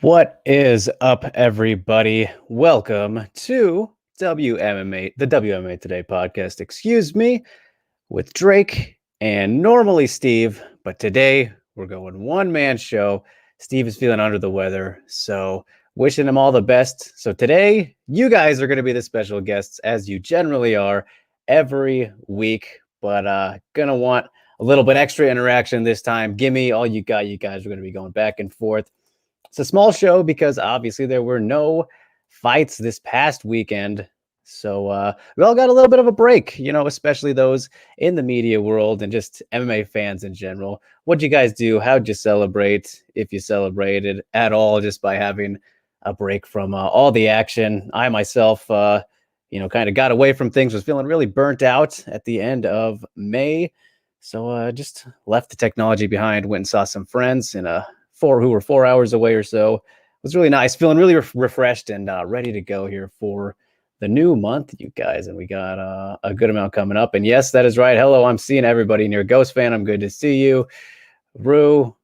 What is up, everybody? Welcome to WMMA, the WMMA Today podcast. Excuse me, with Drake and normally Steve, but today we're going one-man show. Steve is feeling under the weather, so wishing him all the best. So today, you guys are going to be the special guests, as you generally are every week, but gonna want a little bit extra interaction this time. Give me all you got. You guys are going to be going back and forth. It's a small show because obviously there were no fights this past weekend. So we all got a little bit of a break, especially those in the media world and just MMA fans in general. What'd you guys do? How'd you celebrate, if you celebrated at all, just by having a break from all the action? I myself, kind of got away from things, was feeling really burnt out at the end of May. So just left the technology behind, went and saw some friends who were 4 hours away or so. It was really nice, feeling really refreshed and ready to go here for the new month, you guys. And we got a good amount coming up. And yes, that is right. Hello, I'm seeing everybody near Ghost Fan. I'm good to see you. Rue,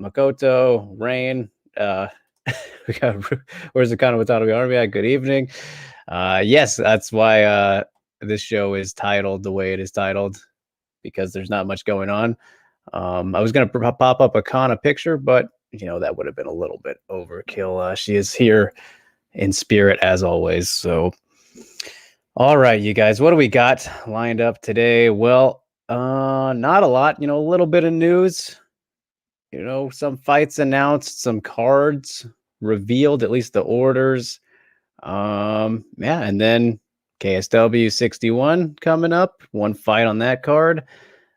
Makoto, Rain. We got where's the Kana Watanabe Army? Good evening. Yes, that's why this show is titled the way it is titled, because there's not much going on. I was going to pop up a Kana picture, but that would have been a little bit overkill. She is here in spirit as always. So, all right, you guys, what do we got lined up today? Well, not a lot, a little bit of news, some fights announced, some cards revealed, at least the orders. And then KSW 61 coming up, one fight on that card.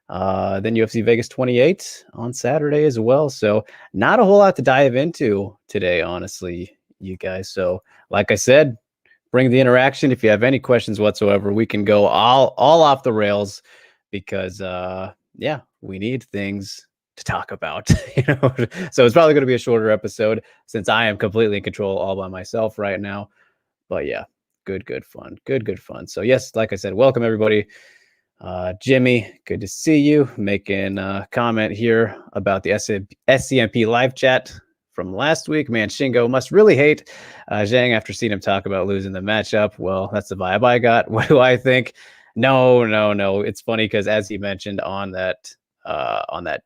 Then UFC Vegas 28 on Saturday as well. So not a whole lot to dive into today, honestly, you guys. So like I said, bring the interaction. If you have any questions whatsoever, we can go all off the rails because, we need things to talk about, So it's probably going to be a shorter episode since I am completely in control all by myself right now. But yeah, good fun. Good fun. So yes, like I said, welcome everybody. Jimmy, good to see you. Making a comment here about the SCMP live chat from last week. Man, Shingo must really hate Zhang after seeing him talk about losing the matchup. Well, that's the vibe I got. What do I think? No. It's funny because as he mentioned on that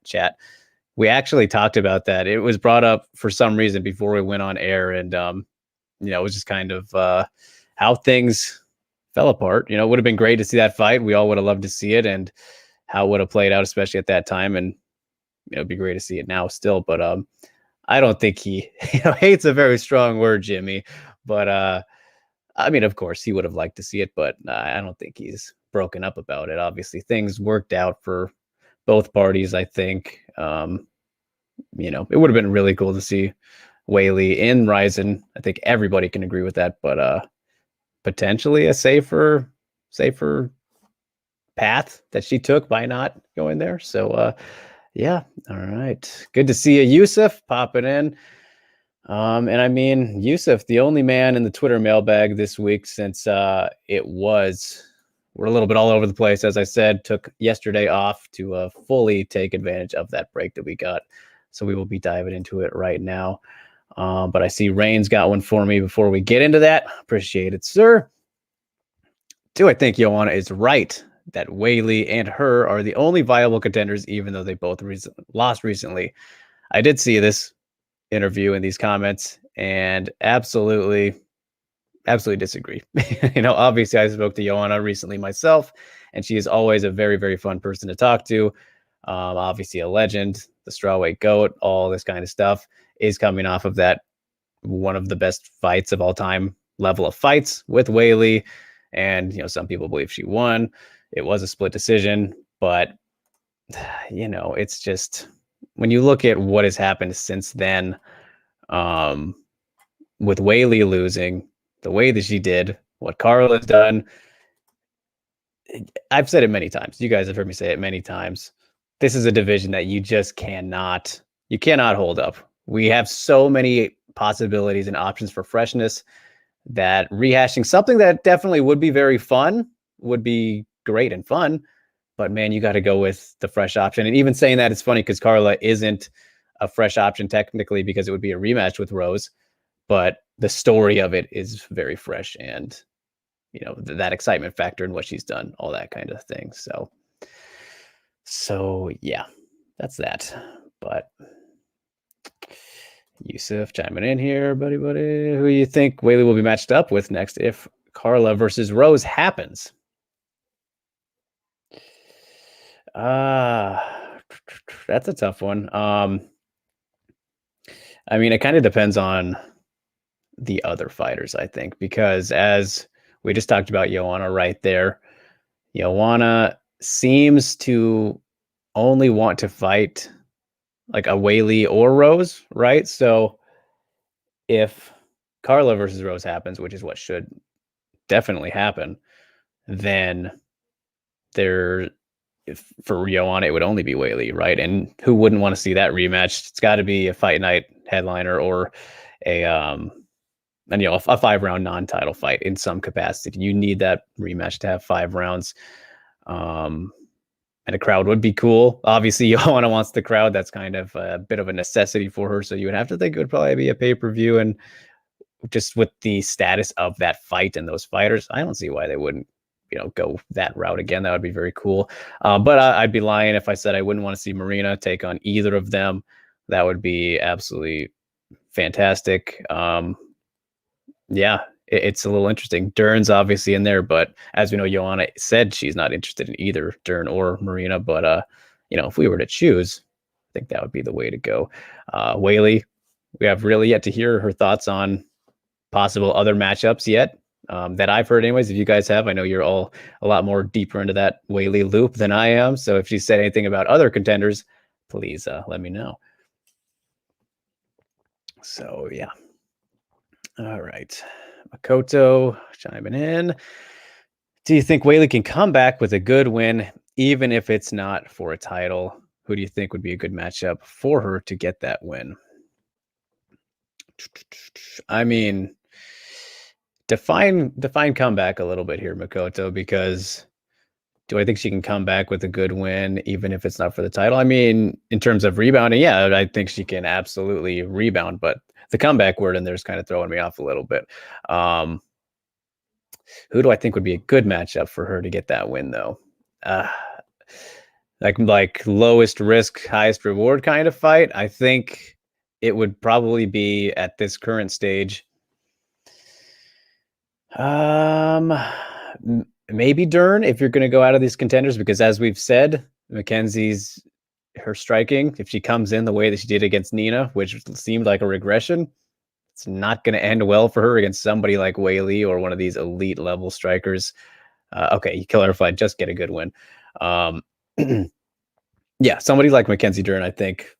chat, we actually talked about that. It was brought up for some reason before we went on air, and it was just kind of how things fell apart. It would have been great to see that fight. We all would have loved to see it and how it would have played out, especially at that time. And it'd be great to see it now still. But I don't think he hate's a very strong word, Jimmy. But of course, he would have liked to see it, but I don't think he's broken up about it. Obviously, things worked out for both parties, I think. It would have been really cool to see Whaley in Ryzen. I think everybody can agree with that. But potentially a safer path that she took by not going there. So all right, good to see you, Yusuf, popping in. And Yusuf, the only man in the Twitter mailbag this week, since we're a little bit all over the place, as I said, took yesterday off to fully take advantage of that break that we got. So we will be diving into it right now. But I see Rain's got one for me before we get into that. Appreciate it, sir. Do I think Joanna is right that Whaley and her are the only viable contenders, even though they both lost recently? I did see this interview in these comments and absolutely disagree. Obviously I spoke to Joanna recently myself, and she is always a very, very fun person to talk to. Obviously a legend, the strawweight GOAT, all this kind of stuff is coming off of that one of the best fights of all time level of fights with Whaley. And, some people believe she won. It was a split decision, but it's just, when you look at what has happened since then, with Whaley losing the way that she did, what Carla's done, I've said it many times. You guys have heard me say it many times. This is a division that you just cannot hold up. We have so many possibilities and options for freshness that rehashing something that definitely would be very fun, would be great and fun. But man, you got to go with the fresh option. And even saying that, it's funny because Carla isn't a fresh option technically because it would be a rematch with Rose, but the story of it is very fresh, and that excitement factor in what she's done, all that kind of thing. So yeah, that's that. But Yusuf chiming in here, buddy. Who do you think Whaley will be matched up with next if Carla versus Rose happens? That's a tough one. I mean, it kind of depends on the other fighters, I think, because as we just talked about Joanna right there, Joanna seems to only want to fight like a Whaley or Rose, right? So if Carla versus Rose happens, which is what should definitely happen, then for Joanna, it would only be Whaley, right? And who wouldn't want to see that rematch? It's got to be a fight night headliner or a 5-round non-title fight in some capacity. You need that rematch to have 5 rounds. And a crowd would be cool. Obviously, Joanna wants the crowd. That's kind of a bit of a necessity for her. So you would have to think it would probably be a pay-per-view. And just with the status of that fight and those fighters, I don't see why they wouldn't, go that route again. That would be very cool. But I'd be lying if I said I wouldn't want to see Marina take on either of them. That would be absolutely fantastic. Yeah, it's a little interesting. Dern's obviously in there, but as we know, Joanna said she's not interested in either Dern or Marina. But if we were to choose, I think that would be the way to go. Whaley, we have really yet to hear her thoughts on possible other matchups yet that I've heard anyways. If you guys have, I know you're all a lot more deeper into that Whaley loop than I am. So if she said anything about other contenders, please let me know. So yeah. All right. Makoto chiming in. Do you think Whaley can come back with a good win, even if it's not for a title? Who do you think would be a good matchup for her to get that win? I mean, define comeback a little bit here, Makoto, because do I think she can come back with a good win, even if it's not for the title? I mean, in terms of rebounding, yeah, I think she can absolutely rebound, but the comeback word in there is kind of throwing me off a little bit. Who do I think would be a good matchup for her to get that win, though? Like lowest risk, highest reward kind of fight. I think it would probably be at this current stage. Maybe Dern if you're going to go out of these contenders, because as we've said, Mackenzie's her striking, if she comes in the way that she did against Nina, which seemed like a regression, it's not going to end well for her against somebody like Whaley or one of these elite level strikers. Okay, you clarified, just get a good win. Yeah, somebody like Mackenzie Dern, I think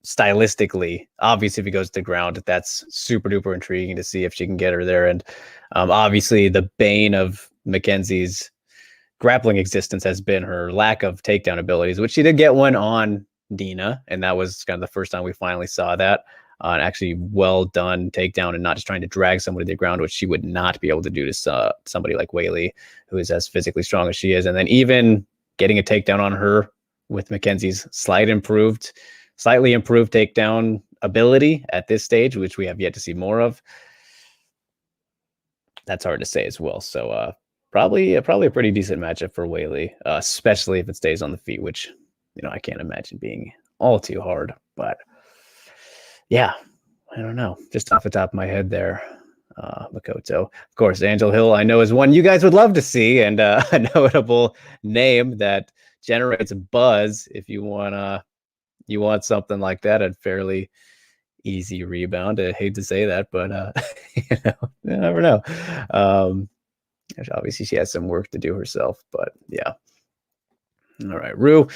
stylistically, obviously if he goes to ground, that's super duper intriguing to see if she can get her there. And obviously the bane of Mackenzie's grappling existence has been her lack of takedown abilities, which she did get one on Dina, and that was kind of the first time we finally saw that. An actually well done takedown and not just trying to drag somebody to the ground, which she would not be able to do to somebody like Whaley, who is as physically strong as she is. And then even getting a takedown on her with Mackenzie's slightly improved takedown ability at this stage, which we have yet to see more of. That's hard to say as well. So probably a pretty decent matchup for Whaley, especially if it stays on the feet, which I can't imagine being all too hard. But yeah, I don't know. Just off the top of my head there, Makoto. Of course, Angel Hill, I know, is one you guys would love to see, and a notable name that generates a buzz if you want something like that at fairly easy rebound. I hate to say that, but you never know. Obviously, she has some work to do herself, but yeah. All right, Rue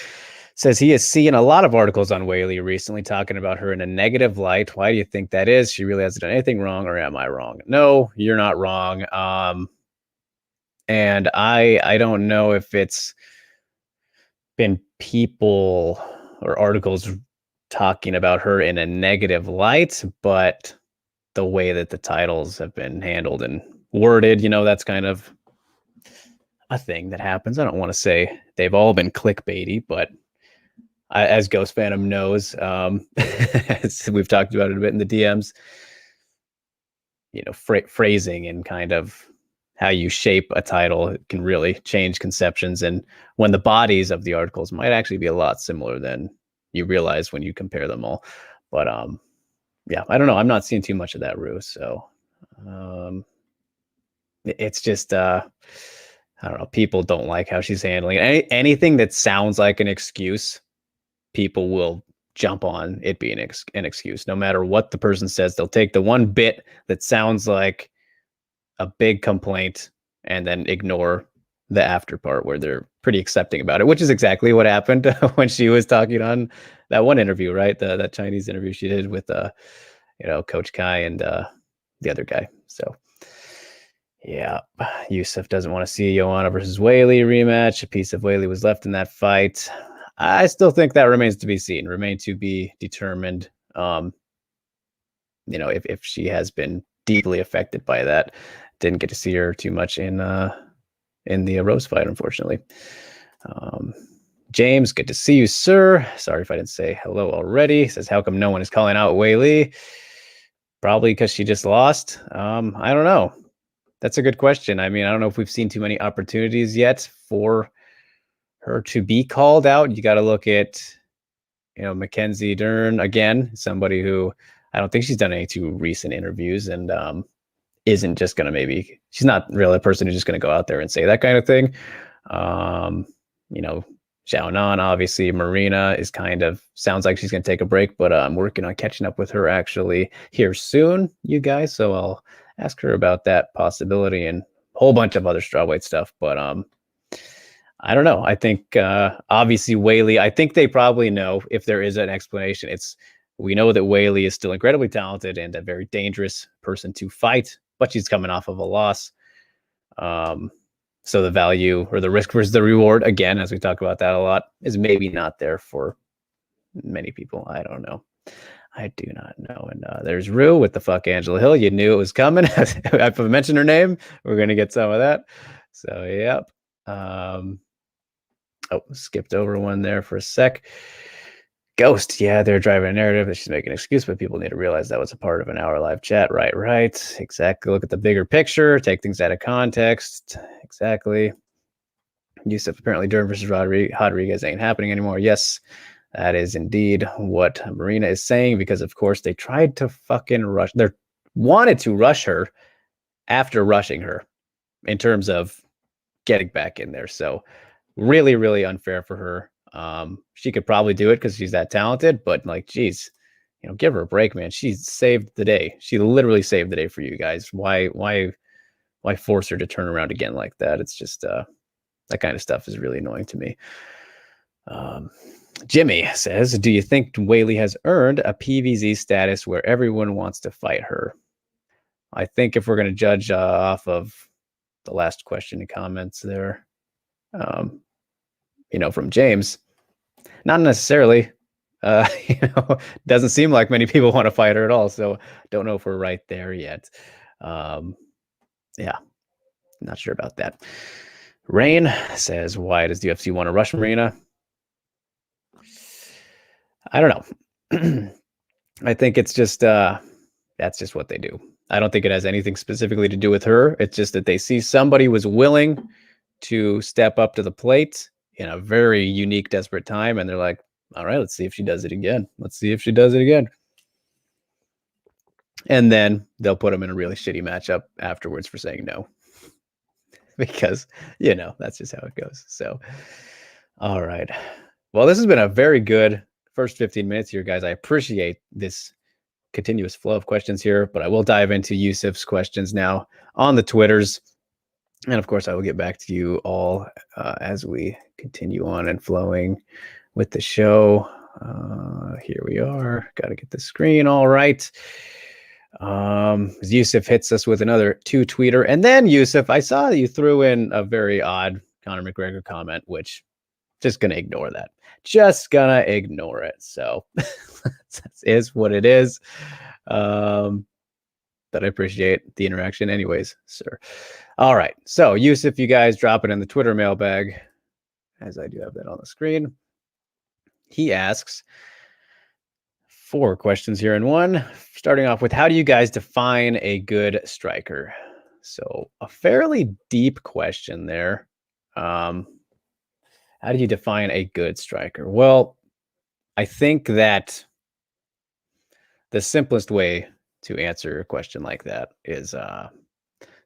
says he is seeing a lot of articles on Whaley recently talking about her in a negative light. Why do you think that is? She really hasn't done anything wrong, or am I wrong? No, you're not wrong. And I don't know if it's been people or articles talking about her in a negative light, but the way that the titles have been handled and worded, that's kind of a thing that happens. I don't want to say they've all been clickbaity, but as Ghost Phantom knows, we've talked about it a bit in the DMs. Phrasing and kind of how you shape a title can really change conceptions, and when the bodies of the articles might actually be a lot similar than you realize when you compare them all. But yeah, I don't know. I'm not seeing too much of that, Rue. So it's just I don't know. People don't like how she's handling it. Anything that sounds like an excuse, people will jump on it being an excuse. No matter what the person says, they'll take the one bit that sounds like a big complaint and then ignore the after part where they're pretty accepting about it, which is exactly what happened when she was talking on that one interview, right? That Chinese interview she did with Coach Kai and the other guy. So yeah, Yusuf doesn't want to see Joanna versus Whaley rematch. A piece of Whaley was left in that fight. I still think that remains to be seen, remain to be determined. If she has been deeply affected by that. Didn't get to see her too much in the Rose fight, unfortunately. James, good to see you, sir. Sorry if I didn't say hello already. Says, how come no one is calling out Whaley? Probably because she just lost. I don't know. That's a good question. I mean, I don't know if we've seen too many opportunities yet for her to be called out. You got to look at, Mackenzie Dern again, somebody who I don't think she's done any too recent interviews and isn't just going to she's not really a person who's just going to go out there and say that kind of thing. Xiaonan, obviously, Marina sounds like she's going to take a break, but I'm working on catching up with her actually here soon, you guys. So I'll ask her about that possibility and a whole bunch of other strawweight stuff. But I don't know. I think obviously Whaley, I think they probably know if there is an explanation. We know that Whaley is still incredibly talented and a very dangerous person to fight, but she's coming off of a loss. So the value or the risk versus the reward, again, as we talk about that a lot, is maybe not there for many people. I don't know. I do not know. And there's Rue with the fuck Angela Hill. You knew it was coming. If I mentioned her name, we're going to get some of that. So, yep. Skipped over one there for a sec. Ghost, yeah, they're driving a narrative that she's making an excuse, but people need to realize that was a part of an hour live chat. Right. Exactly. Look at the bigger picture, take things out of context. Exactly. Yusuf, apparently Dern versus Rodriguez ain't happening anymore. Yes, that is indeed what Marina is saying, because of course they tried to fucking rush. They wanted to rush her after rushing her in terms of getting back in there. So really, really unfair for her. She could probably do it because she's that talented, but geez, give her a break, man. She saved the day. She literally saved the day for you guys. Why force her to turn around again like that? It's just that kind of stuff is really annoying to me. Jimmy says, do you think Whaley has earned a PVZ status where everyone wants to fight her? I think if we're going to judge off of the last question and comments there, from James, not necessarily. Doesn't seem like many people want to fight her at all. So don't know if we're right there yet. Yeah, not sure about that. Rain says, why does the UFC want to rush Marina? I don't know. I think it's just that's just what they do. I don't think it has anything specifically to do with her. It's just that they see somebody was willing to step up to the plate in a very unique, desperate time, and they're like, all right, let's see if she does it again. And then they'll put them in a really shitty matchup afterwards for saying no. Because, that's just how it goes. So, all right. Well, this has been a very good first 15 minutes here, guys. I appreciate this continuous flow of questions here, but I will dive into Yusuf's questions now on the Twitters. And of course, I will get back to you all as we continue on and flowing with the show. Here we are. Got to get the screen all right. Yusuf hits us with another 2-tweeter. And then, Yusuf, I saw you threw in a very odd Conor McGregor comment, which just going to ignore that. Just going to ignore it. So that is what it is. But I appreciate the interaction anyways, sir. All right. So, Yusuf, you guys drop it in the Twitter mailbag, as I do have that on the screen. He asks 4 questions here in one. Starting off with, how do you guys define a good striker? So a fairly deep question there. How do you define a good striker? Well, I think that the simplest way to answer a question like that is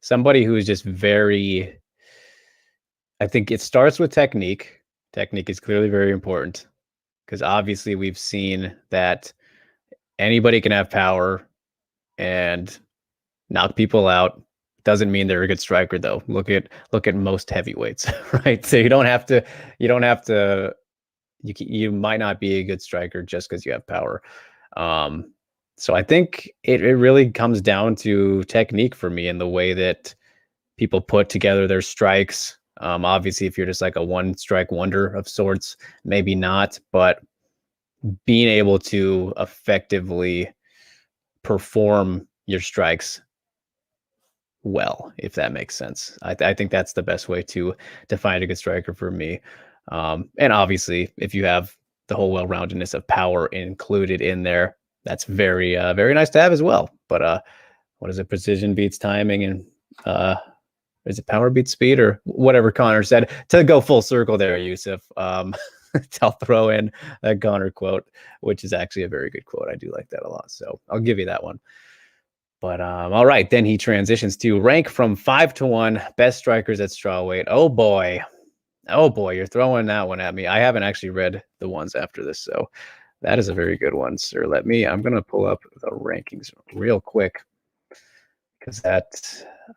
somebody who is just very, I think it starts with technique. Technique is clearly very important because obviously we've seen that anybody can have power and knock people out. Doesn't mean they're a good striker though. Look at most heavyweights, right? So you might not be a good striker just because you have power. So I think it really comes down to technique for me and the way that people put together their strikes. Obviously, if you're just like a one strike wonder of sorts, maybe not, but being able to effectively perform your strikes well, if that makes sense. I think that's the best way to define a good striker for me. And obviously, if you have the whole well-roundedness of power included in there, that's very very nice to have as well. But what is it? Precision beats timing, and is it power beats speed, or whatever Connor said? To go full circle there, Yusuf. I'll throw in that Connor quote, which is actually a very good quote. I do like that a lot, so I'll give you that one. But all right, then he transitions to rank from 5 to 1 best strikers at strawweight. Oh boy, you're throwing that one at me. I haven't actually read the ones after this, so that is a very good one, sir. I'm gonna pull up the rankings real quick because I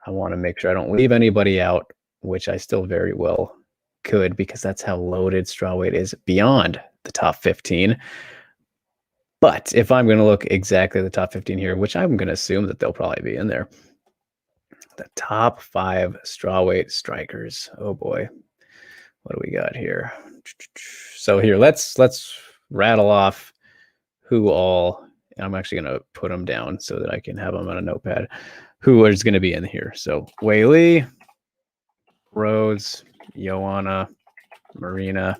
want to make sure I don't leave anybody out, which I still very well could, because that's how loaded strawweight is beyond the top 15. But if I'm going to look exactly at the top 15 here, which I'm going to assume that they'll probably be in there, the top 5 strawweight strikers. Oh boy, what do we got here? So here, let's rattle off who all. I'm actually going to put them down so that I can have them on a notepad. Who is going to be in here? So Whaley, Rose, Joanna, Marina.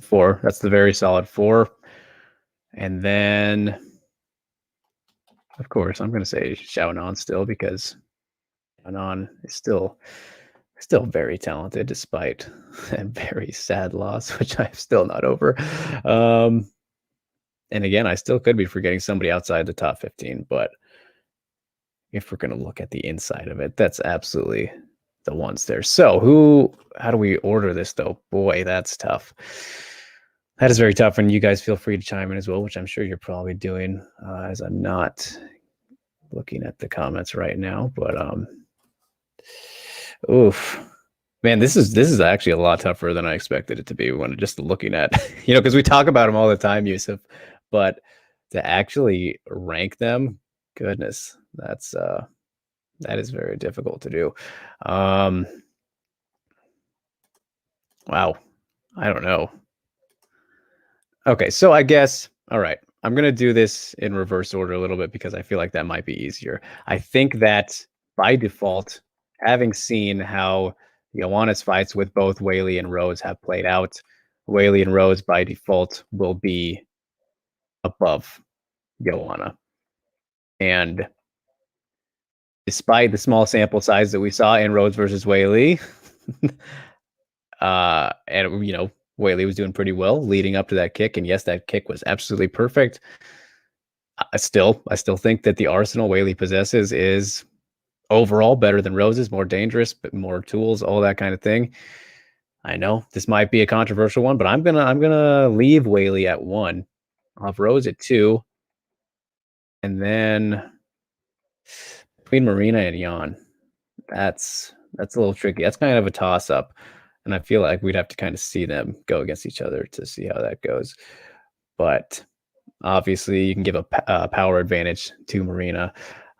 4. That's the very solid 4. And then, of course, I'm going to say Xiaonan still, because Xiaonan is still very talented despite a very sad loss, which I'm still not over. And again, I still could be forgetting somebody outside the top 15, but if we're going to look at the inside of it, that's absolutely the ones there. So how do we order this though? Boy, that's tough. That is very tough, and you guys feel free to chime in as well, which I'm sure you're probably doing, as I'm not looking at the comments right now. But oof, man, this is actually a lot tougher than I expected it to be when just looking at, because we talk about them all the time, Yusuf, but to actually rank them, goodness, that is very difficult to do. Wow, I don't know. Okay, so I guess, all right, I'm going to do this in reverse order a little bit because I feel like that might be easier. I think that by default, having seen how Joanna's fights with both Whaley and Rose have played out, Whaley and Rose by default will be above Joanna. And despite the small sample size that we saw in Rose versus Whaley, and Whaley was doing pretty well leading up to that kick, and yes, that kick was absolutely perfect. I still think that the arsenal Whaley possesses is overall better than Rose's, more dangerous, but more tools, all that kind of thing. I know this might be a controversial one, but I'm gonna leave Whaley at 1, I'll have Rose at 2, and then between Marina and Jan, that's a little tricky. That's kind of a toss up. And I feel like we'd have to kind of see them go against each other to see how that goes. But obviously, you can give a power advantage to Marina.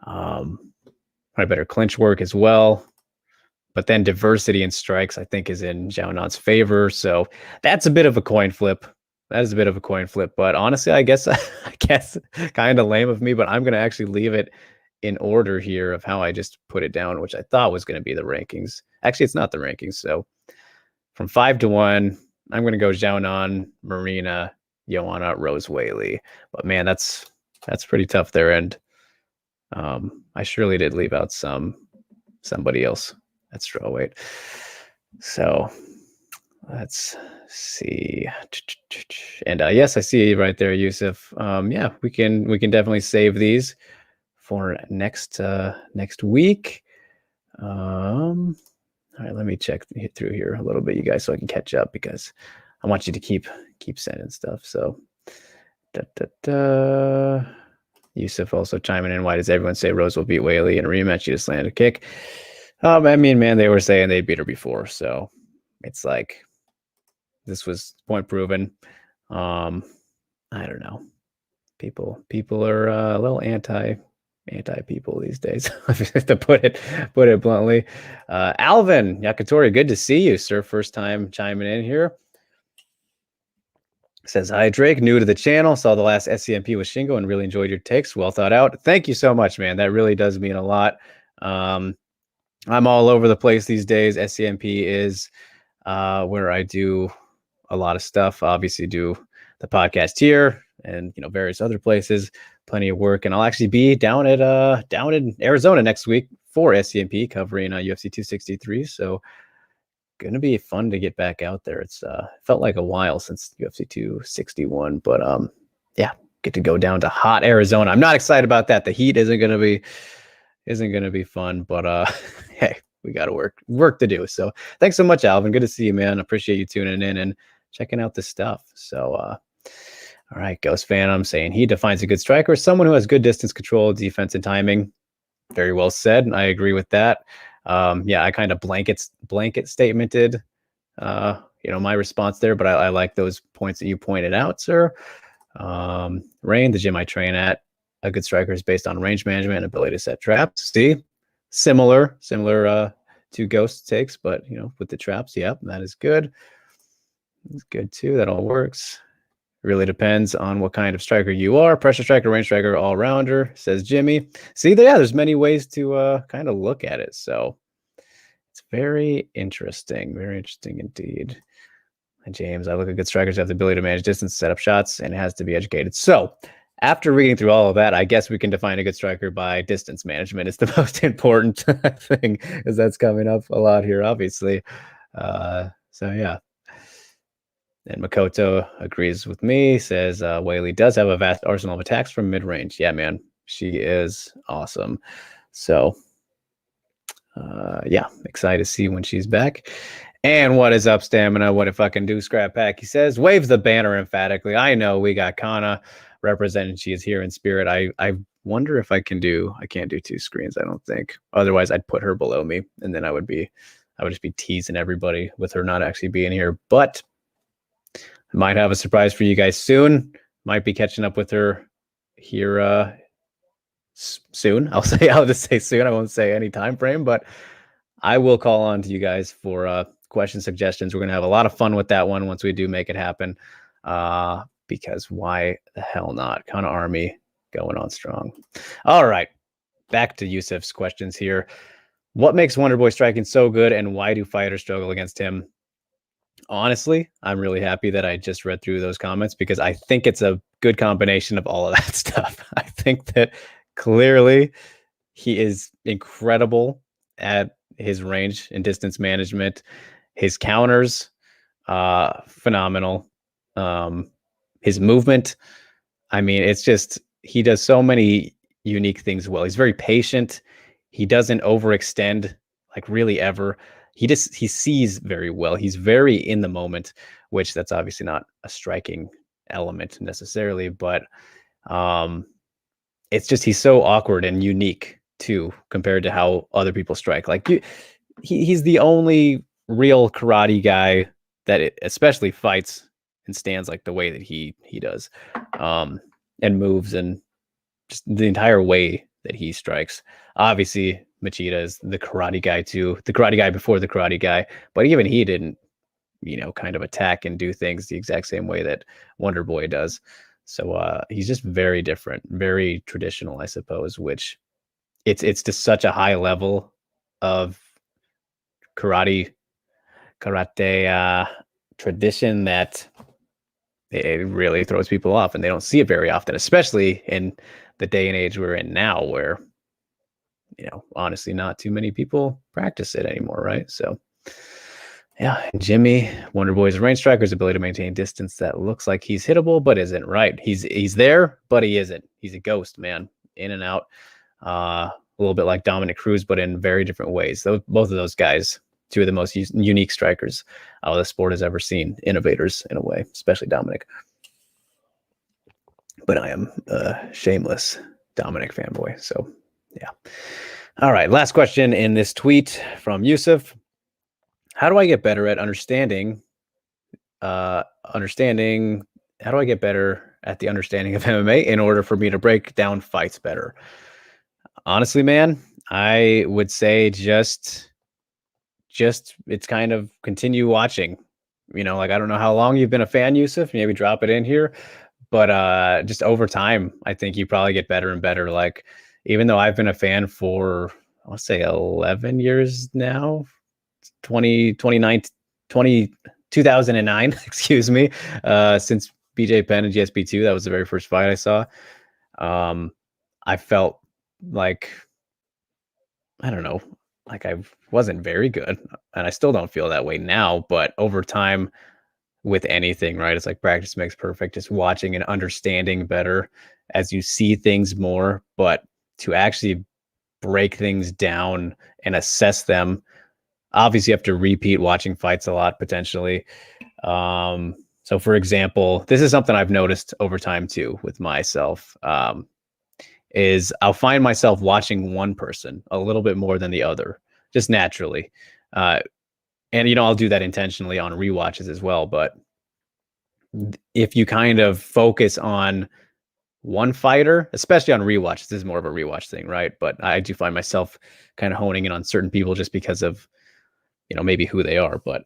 Probably better clinch work as well. But then diversity in strikes, I think, is in Xiaonan's favor. So that's a bit of a coin flip. That is a bit of a coin flip. But honestly, I guess kind of lame of me, but I'm going to actually leave it in order here of how I just put it down, which I thought was going to be the rankings. Actually, it's not the rankings. So from 5 to 1, I'm going to go Xiaonan, Marina, Joanna, Rose, Whaley. But man, that's pretty tough there. And I surely did leave out somebody else at strawweight. So let's see. And yes, I see right there, Yusuf. Yeah, we can definitely save these for next week. All right, let me check through here a little bit, you guys, so I can catch up, because I want you to keep sending stuff. So, Yusuf also chiming in. Why does everyone say Rose will beat Whaley in a rematch? She just landed a kick. I mean, man, they were saying they beat her before, so it's like this was point proven. I don't know. People are a little anti people these days, to put it bluntly. Alvin Yakatori, good to see you, sir. First time chiming in here. Says, hi, Drake, new to the channel. Saw the last SCMP with Shingo and really enjoyed your takes. Well thought out. Thank you so much, man. That really does mean a lot. I'm all over the place these days. SCMP is where I do a lot of stuff. Obviously do the podcast here and, various other places, plenty of work. And I'll actually be down in Arizona next week for SCMP covering UFC 263. So going to be fun to get back out there. It's felt like a while since UFC 261, but yeah, get to go down to hot Arizona. I'm not excited about that. The heat isn't going to be fun, but hey, we got to work to do. So thanks so much, Alvin. Good to see you, man. Appreciate you tuning in and checking out this stuff. So all right, Ghost Phantom saying he defines a good striker, someone who has good distance control, defense, and timing. Very well said. I agree with that. Yeah, I kind of blanket statemented, my response there, but I like those points that you pointed out, sir. Rain, the gym I train at, a good striker is based on range management and ability to set traps. See, similar to Ghost takes, but with the traps, yep, that is good. It's good too. That all works. Really depends on what kind of striker you are. Pressure striker, range striker, all rounder, says Jimmy. See, there's many ways to kind of look at it. So it's very interesting indeed. And James, I look at good strikers have the ability to manage distance, set up shots, and it has to be educated. So after reading through all of that, I guess we can define a good striker by distance management. It's the most important thing, as that's coming up a lot here, obviously. So yeah. And Makoto agrees with me, says Whaley does have a vast arsenal of attacks from mid-range. Yeah, man, she is awesome. So, yeah, excited to see when she's back. And what is up, Stamina? What if I can do Scrap Pack? He says, wave the banner emphatically. I know we got Kana representing. She is here in spirit. I wonder if I can't do two screens. I don't think. Otherwise, I'd put her below me, and then I would just be teasing everybody with her not actually being here. But might have a surprise for you guys soon. Might be catching up with her here soon. I'll just say soon. I won't say any time frame, but I will call on to you guys for question suggestions. We're going to have a lot of fun with that one once we do make it happen. Because why the hell not? Kana Army going on strong. All right. Back to Yusuf's questions here. What makes Wonderboy striking so good, and why do fighters struggle against him? Honestly, I'm really happy that I just read through those comments, because I think it's a good combination of all of that stuff. I think that clearly he is incredible at his range and distance management. His counters, phenomenal. His movement, I mean, it's just, he does so many unique things well. He's very patient. He doesn't overextend, like, really ever. He sees very well. He's very in the moment, which that's obviously not a striking element necessarily, but it's just, he's so awkward and unique too, compared to how other people strike. Like, he's the only real karate guy that especially fights and stands like the way that he does, and moves, and just the entire way that he strikes. Obviously, Machida is the karate guy too, the karate guy before the karate guy, but even he didn't, kind of attack and do things the exact same way that Wonderboy does. So he's just very different, very traditional, I suppose, which it's just such a high level of karate tradition that it really throws people off, and they don't see it very often, especially in the day and age we're in now, where honestly, not too many people practice it anymore, right? So, yeah, Jimmy, Wonderboy's range striker's ability to maintain distance that looks like he's hittable, but isn't, right? He's there, but he isn't. He's a ghost, man, in and out. A little bit like Dominic Cruz, but in very different ways. Both of those guys, two of the most unique strikers the sport has ever seen. Innovators in a way, especially Dominic. But I am a shameless Dominic fanboy. So, yeah. All right. Last question in this tweet from Yusuf. How do I get better at understanding? How do I get better at the understanding of MMA in order for me to break down fights better? Honestly, man, I would say just it's kind of continue watching. Like, I don't know how long you've been a fan, Yusuf. Maybe drop it in here. But just over time, I think you probably get better and better. Like, even though I've been a fan for, I want to say 11 years now, 2009, excuse me, since BJ Penn and GSP2, that was the very first fight I saw. I felt like, I don't know, like I wasn't very good, and I still don't feel that way now, but over time, with anything, right? It's like practice makes perfect. Just watching and understanding better as you see things more, but to actually break things down and assess them, obviously you have to repeat watching fights a lot potentially. So for example, this is something I've noticed over time too with myself, is I'll find myself watching one person a little bit more than the other, just naturally. And I'll do that intentionally on rewatches as well. But if you kind of focus on one fighter, especially on rewatches, this is more of a rewatch thing, right? But I do find myself kind of honing in on certain people just because of, maybe who they are. But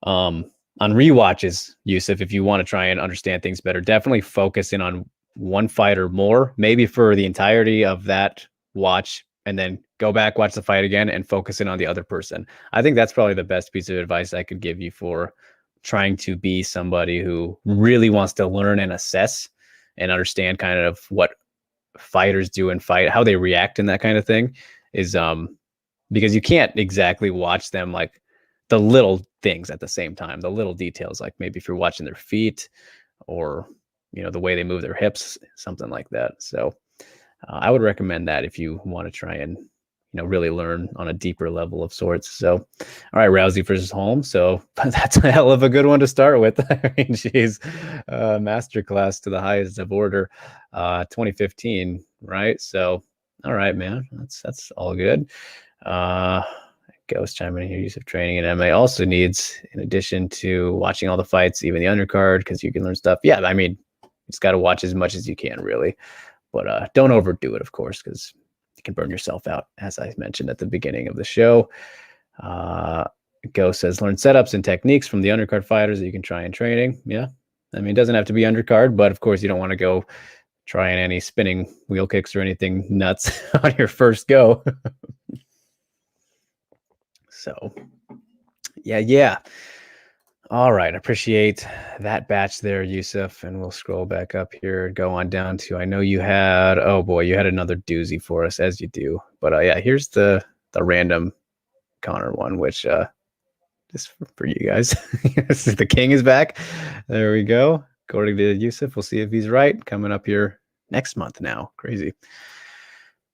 on rewatches, Yusuf, if you want to try and understand things better, definitely focus in on one fighter more, maybe for the entirety of that watch, and then go back, watch the fight again, and focus in on the other person. I think that's probably the best piece of advice I could give you for trying to be somebody who really wants to learn and assess and understand kind of what fighters do in fight, how they react and that kind of thing, is because you can't exactly watch them like the little things at the same time, the little details, like maybe if you're watching their feet or the way they move their hips, something like that. So I would recommend that if you want to try and really learn on a deeper level of sorts. So, all right, Rousey versus Holmes. So that's a hell of a good one to start with. I mean, geez, masterclass to the highest of order, 2015, right? So, all right, man, that's all good. Ghost chiming in here. Use of training in MMA also needs, in addition to watching all the fights, even the undercard, because you can learn stuff. Yeah, I mean, you just got to watch as much as you can, really. But don't overdo it, of course, because you can burn yourself out, as I mentioned at the beginning of the show. Ghost says, learn setups and techniques from the undercard fighters that you can try in training. Yeah, I mean, it doesn't have to be undercard, but of course, you don't want to go trying any spinning wheel kicks or anything nuts on your first go. So, yeah. All right. Appreciate that batch there, Yusuf. And we'll scroll back up here and go on down to, I know you had, oh boy, you had another doozy for us, as you do. But yeah, here's the random Connor one, which just for you guys. The king is back. There we go. According to Yusuf, we'll see if he's right. Coming up here next month now. Crazy.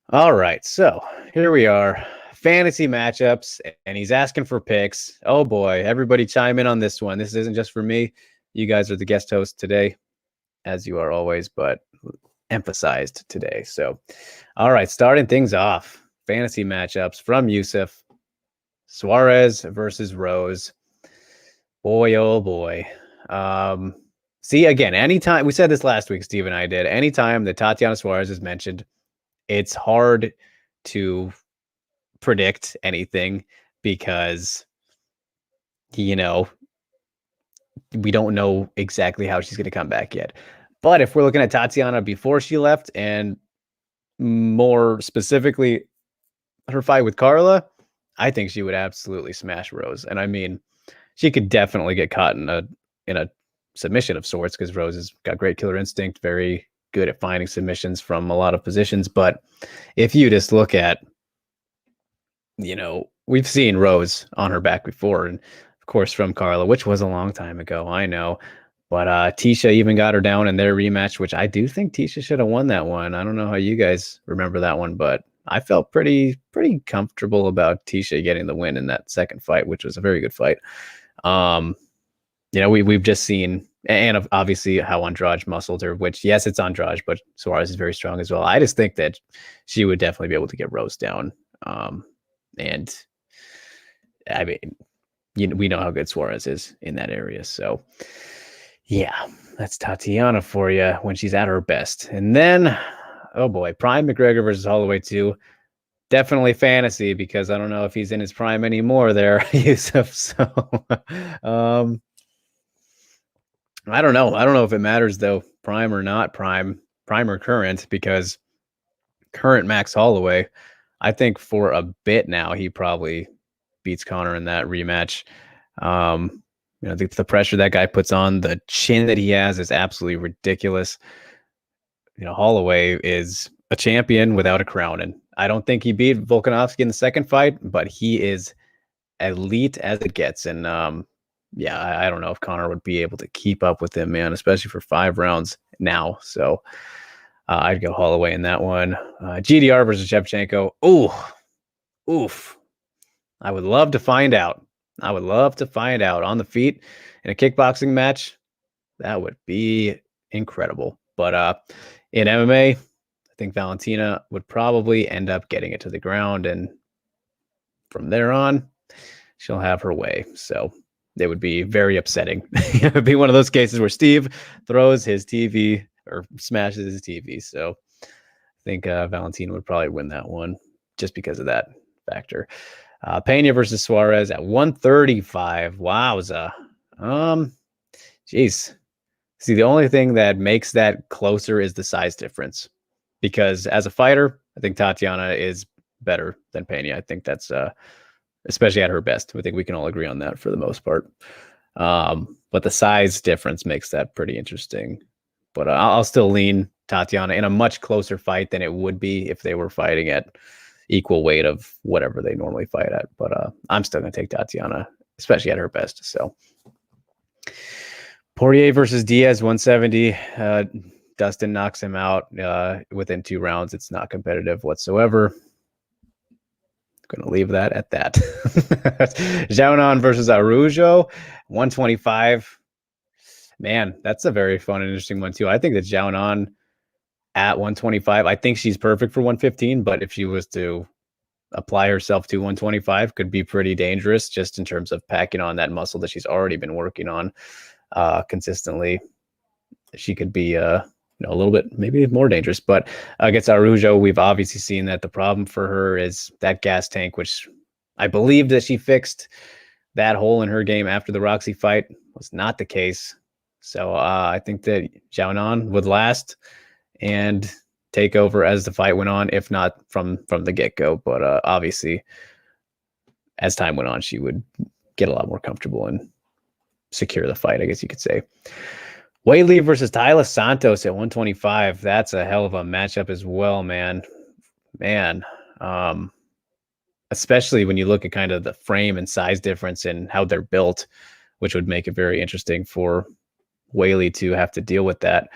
All right. So here we are. Fantasy matchups, and he's asking for picks. Oh boy, everybody chime in on this one. This isn't just for me. You guys are the guest hosts today, as you are always, but emphasized today. So, all right, starting things off, fantasy matchups from Yusuf. Suarez versus Rose. Boy, oh boy. See, again, anytime, we said this last week, Steve and I did, anytime that Tatiana Suarez is mentioned, it's hard to predict anything because we don't know exactly how she's going to come back yet. But if we're looking at Tatiana before she left, and more specifically her fight with Carla, I think she would absolutely smash Rose. And I mean, she could definitely get caught in a submission of sorts, because Rose has got great killer instinct, very good at finding submissions from a lot of positions. But if you just look at, we've seen Rose on her back before, and of course from Carla, which was a long time ago, I know. But Tisha even got her down in their rematch, which I do think Tisha should have won that one. I don't know how you guys remember that one, but I felt pretty comfortable about Tisha getting the win in that second fight, which was a very good fight. We've just seen, and obviously how Andrade muscled her, which, yes, it's Andrade, but Suarez is very strong as well. I just think that she would definitely be able to get Rose down. And I mean, we know how good Suarez is in that area. So yeah, that's Tatiana for you when she's at her best. And then, oh boy, Prime McGregor versus Holloway 2. Definitely fantasy, because I don't know if he's in his prime anymore there, Yusuf. So I don't know. I don't know if it matters though, prime or not prime or current, because current Max Holloway, I think for a bit now, he probably beats Conor in that rematch. The pressure that guy puts on, the chin that he has is absolutely ridiculous. Holloway is a champion without a crown, and I don't think he beat Volkanovski in the second fight, but he is elite as it gets. And I don't know if Conor would be able to keep up with him, man, especially for 5 rounds now. So I'd go Holloway in that one. GDR versus Shevchenko. Oof. I would love to find out. On the feet in a kickboxing match. That would be incredible. But in MMA, I think Valentina would probably end up getting it to the ground, and from there on, she'll have her way. So it would be very upsetting. It would be one of those cases where Steve throws his TV or smashes his TV. So I think Valentina would probably win that one just because of that factor. Pena versus Suarez at 135. Wowza. Geez. See, the only thing that makes that closer is the size difference, because as a fighter, I think Tatiana is better than Pena. I think that's especially at her best. I think we can all agree on that for the most part. But the size difference makes that pretty interesting. But I'll still lean Tatiana in a much closer fight than it would be if they were fighting at equal weight of whatever they normally fight at. But I'm still going to take Tatiana, especially at her best. So Poirier versus Diaz, 170. Dustin knocks him out within 2 rounds. It's not competitive whatsoever. Going to leave that at that. Joanne versus Araujo, 125. Man, that's a very fun and interesting one too. I think that Joanne at 125, I think she's perfect for 115, but if she was to apply herself to 125, could be pretty dangerous just in terms of packing on that muscle that she's already been working on consistently. She could be a little bit maybe more dangerous. But against Araujo, we've obviously seen that the problem for her is that gas tank, which I believe that she fixed that hole in her game after the Roxy fight. Was not the case. So I think that Joanne would last and take over as the fight went on, if not from the get-go. But obviously, as time went on, she would get a lot more comfortable and secure the fight, I guess you could say. Whaley versus Tyler Santos at 125. That's a hell of a matchup as well, man. Especially when you look at kind of the frame and size difference and how they're built, which would make it very interesting for Whaley to have to deal with that.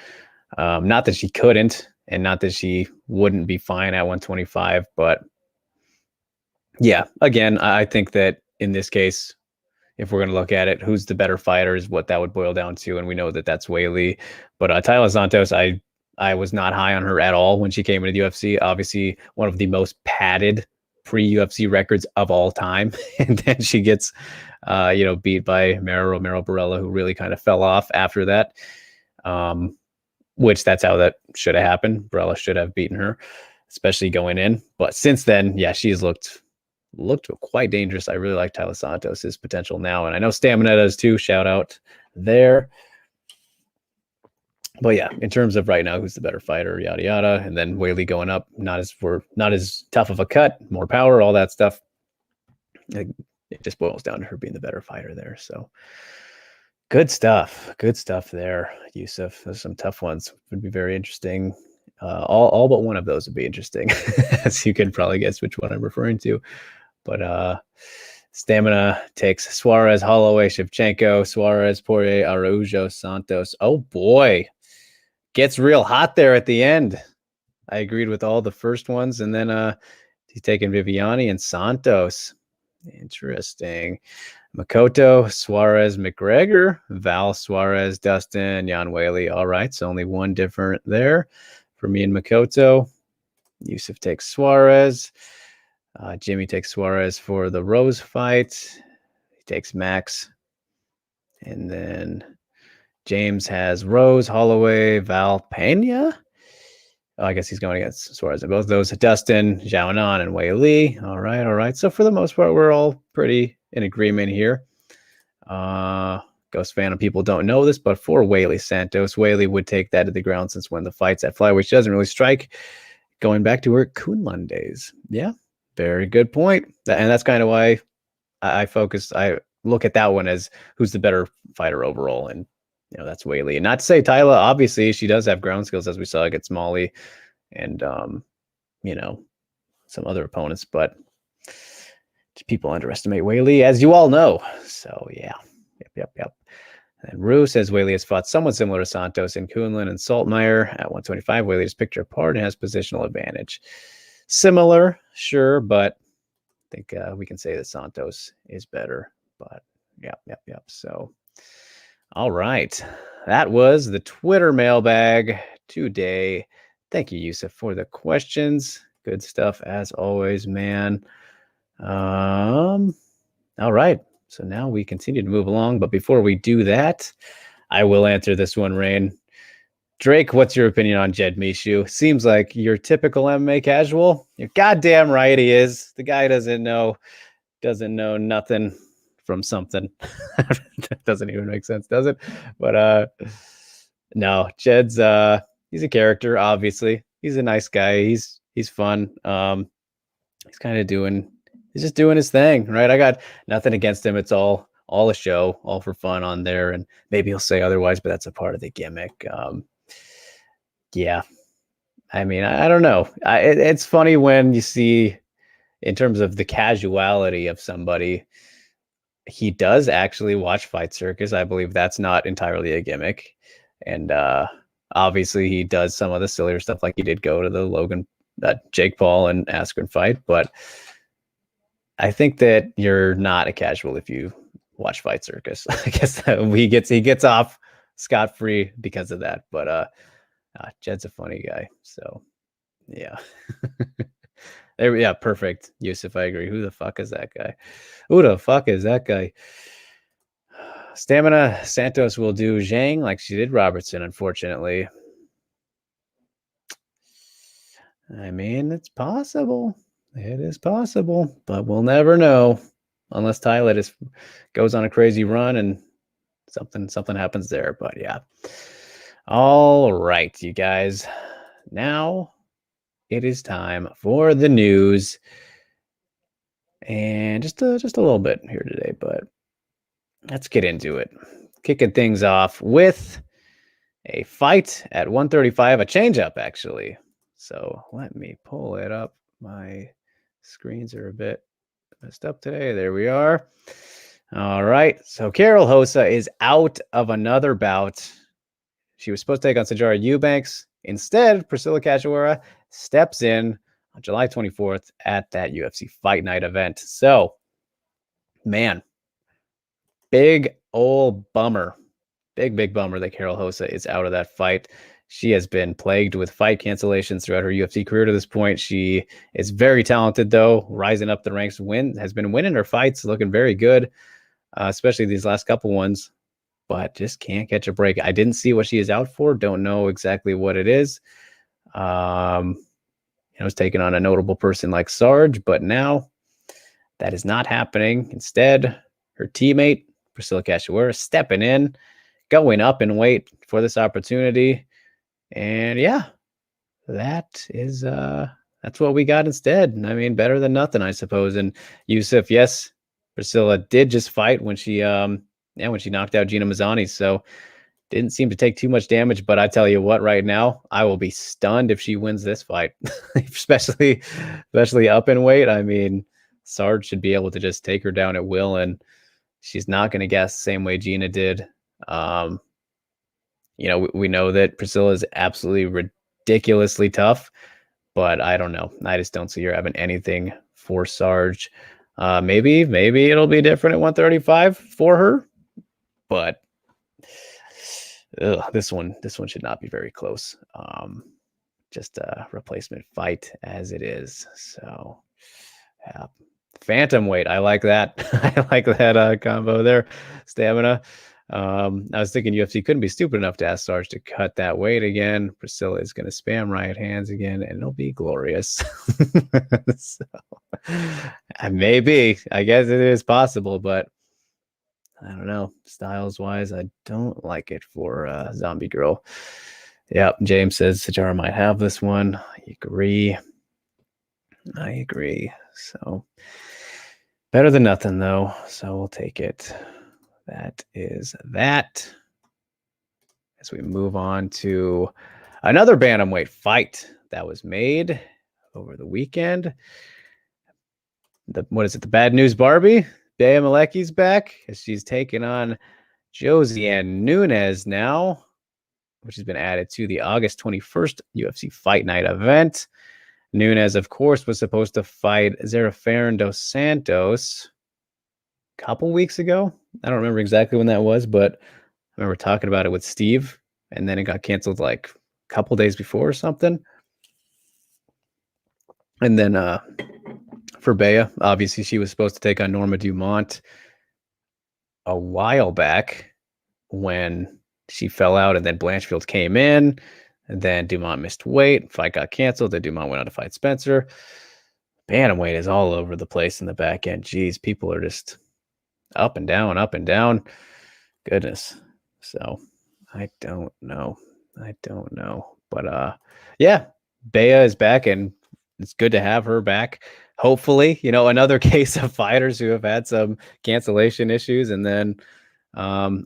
Not that she couldn't, and not that she wouldn't be fine at 125, but yeah, again, I think that in this case, if we're going to look at it, who's the better fighter is what that would boil down to, and we know that that's Whaley. But Tyler Santos, I was not high on her at all when she came into the UFC. Obviously, one of the most padded pre-UFC records of all time, and then she gets beat by Romero Barella, who really kind of fell off after that. Which that's how that should have happened. Barella should have beaten her, especially going in. But since then, yeah, she's looked quite dangerous. I really like Tyler Santos' potential now, and I know Stamina does too. Shout out there. But yeah, in terms of right now, who's the better fighter, yada yada, and then Whaley going up, not as tough of a cut, more power, all that stuff. it just boils down to her being the better fighter there. So good stuff there, Yusuf. There's some tough ones. Would be very interesting. All but one of those would be interesting, as you can probably guess which one I'm referring to. But Stamina takes Suarez, Holloway, Shevchenko, Suarez, Poirier, Araujo, Santos. Oh boy, gets real hot there at the end. I agreed with all the first ones, and then he's taking Viviani and Santos. Interesting. Makoto, Suarez, McGregor, Val, Suarez, Dustin, Jan Whaley. All right, so only one different there for me and Makoto. Yusuf takes Suarez. Jimmy takes Suarez for the Rose fight. He takes Max. And then James has Rose, Holloway, Val, Pena. Oh, I guess he's going against Suarez. And both those, Dustin, Xiaonan, and Wei Li. All right. So for the most part, we're all pretty in agreement here. Ghost Phantom people don't know this, but for Whaley Santos, Whaley would take that to the ground since when the fight's at flyweight, she doesn't really strike. Going back to her Kunlun days. Yeah, very good point. And that's kind of why I look at that one as who's the better fighter overall. And, that's Whaley. And not to say Tyla, obviously, she does have ground skills, as we saw against Molly and, some other opponents. But people underestimate Whaley, as you all know. So, yeah. Yep. And Rue says Whaley has fought somewhat similar to Santos in Kunlun and Saltmeyer at 125. Whaley just picked her apart and has positional advantage. Similar, sure, but I think we can say that Santos is better. But, yep. So, all right. That was the Twitter mailbag today. Thank you, Yusuf, for the questions. Good stuff as always, man. All right. So now we continue to move along. But before we do that, I will answer this one, Rain. Drake, what's your opinion on Jed Mishu? Seems like your typical MMA casual. You're goddamn right he is. The guy doesn't know nothing from something. That doesn't even make sense, does it? But no, Jed's he's a character, obviously. He's a nice guy. He's fun. He's just doing his thing, right? I got nothing against him. It's all a show, all for fun on there. And maybe he'll say otherwise, but that's a part of the gimmick. Yeah. I mean, I don't know. It's funny when you see, in terms of the casuality of somebody, he does actually watch Fight Circus. I believe that's not entirely a gimmick. And obviously he does some of the sillier stuff, like he did go to the Jake Paul and Askren fight. But I think that you're not a casual if you watch Fight Circus. I guess he gets off scot-free because of that. But Jed's a funny guy. So yeah. Yeah, perfect. Yusuf, I agree. Who the fuck is that guy? Stamina Santos will do Zhang like she did Robertson, unfortunately. I mean, it's possible. It is possible, but we'll never know unless Tyler just goes on a crazy run and something happens there. But yeah. All right, you guys. Now it is time for the news. And just a little bit here today, but let's get into it. Kicking things off with a fight at 135, a change-up, actually. So let me pull it up. My screens are a bit messed up today. There we are. All right. So Carol Hosa is out of another bout. She was supposed to take on Sajara Eubanks. Instead, Priscilla Cachoeira steps in on July 24th at that UFC Fight Night event. So, man, big old bummer. Big bummer that Carol Hosa is out of that fight. She has been plagued with fight cancellations throughout her UFC career to this point. She is very talented, though, rising up the ranks, has been winning her fights, looking very good, especially these last couple ones, but just can't catch a break. I didn't see what she is out for. Don't know exactly what it is. Was taking on a notable person like Sarge, but now that is not happening. Instead, her teammate, Priscilla Cachoeira, stepping in, going up in weight for this opportunity. And yeah, that's what we got instead. I mean, better than nothing, I suppose. And Yusuf, yes, Priscilla did just fight when she knocked out Gina Mazzani, so didn't seem to take too much damage. But I tell you what, right now, I will be stunned if she wins this fight, especially up in weight. I mean, Sarge should be able to just take her down at will, and she's not going to guess the same way Gina did. We know that Priscilla is absolutely ridiculously tough, but I don't know. I just don't see her having anything for Sarge. Maybe it'll be different at 135 for her, but this one should not be very close. Just a replacement fight as it is. So, yeah. Phantom weight. I like that. I like that combo there. Stamina. I was thinking UFC couldn't be stupid enough to ask Sarge to cut that weight again. Priscilla is going to spam right hands again, and it'll be glorious. So, maybe. I guess it is possible, but I don't know. Styles-wise, I don't like it for Zombie Girl. Yep, James says Sajara might have this one. I agree. So, better than nothing, though. So we'll take it. That is that. As we move on to another bantamweight fight that was made over the weekend. The Bad News Barbie? Bea Maleki's back as she's taking on Josiane Nunes now, which has been added to the August 21st UFC Fight Night event. Nunes, of course, was supposed to fight Zerafarin dos Santos a couple weeks ago. I don't remember exactly when that was, but I remember talking about it with Steve, and then it got canceled like a couple days before or something. And then for Bea, obviously she was supposed to take on Norma Dumont a while back when she fell out, and then Blanchfield came in, and then Dumont missed weight. Fight got canceled. Then Dumont went on to fight Spencer. Bantamweight is all over the place in the back end. Jeez, people are just up and down, up and down. Goodness. So I don't know. But yeah, Bea is back, and it's good to have her back. Hopefully, another case of fighters who have had some cancellation issues, and then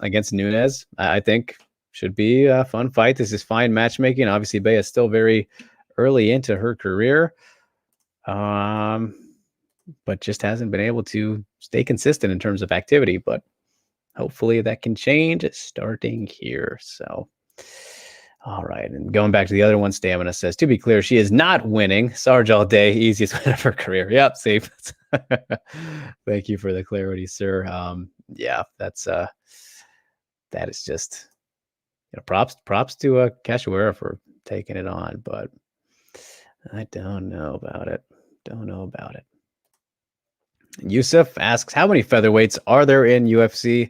against Nunes, I think should be a fun fight. This is fine matchmaking. Obviously, Bea is still very early into her career, but just hasn't been able to stay consistent in terms of activity. But hopefully that can change starting here. So, all right. And going back to the other one, Stamina says, to be clear, she is not winning. Sarge all day, easiest win of her career. Yep, see. Thank you for the clarity, sir. Yeah, that is just props to Cachoeira for taking it on, but I don't know about it. Yusuf asks, how many featherweights are there in UFC?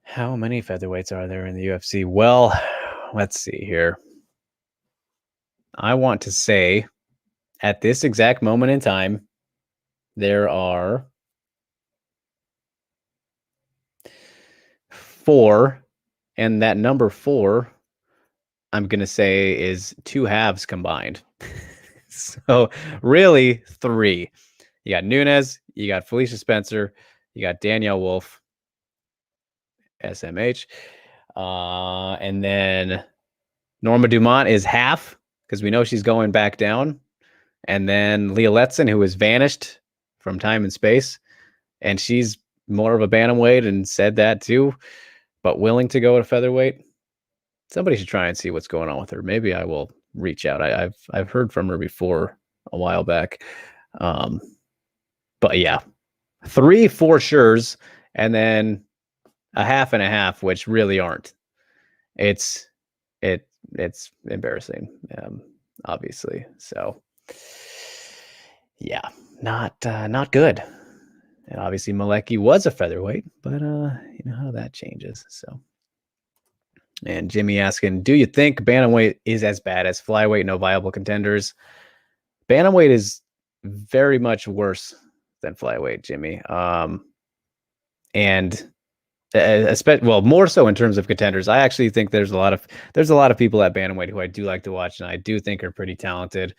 How many featherweights are there in the UFC? Well, let's see here. I want to say at this exact moment in time, there are 4, and that number 4, I'm going to say, is 2 halves combined. So really 3. You got Nunes, you got Felicia Spencer, you got Danielle Wolf, SMH, and then Norma Dumont is half, because we know she's going back down, and then Leah Letson, who has vanished from time and space, and she's more of a bantamweight and said that too, but willing to go to featherweight. Somebody should try and see what's going on with her. Maybe I will reach out. I've heard from her before a while back. But yeah, 3 for sure's, and then a half and a half, which really aren't. It's embarrassing, obviously. So yeah, not good. And obviously Maleki was a featherweight, but you know how that changes. So, and Jimmy asking, do you think bantamweight is as bad as flyweight? No viable contenders. Bantamweight is very much worse than flyweight, Jimmy. And more so in terms of contenders. I actually think there's a lot of people at bantamweight who I do like to watch, and I do think are pretty talented.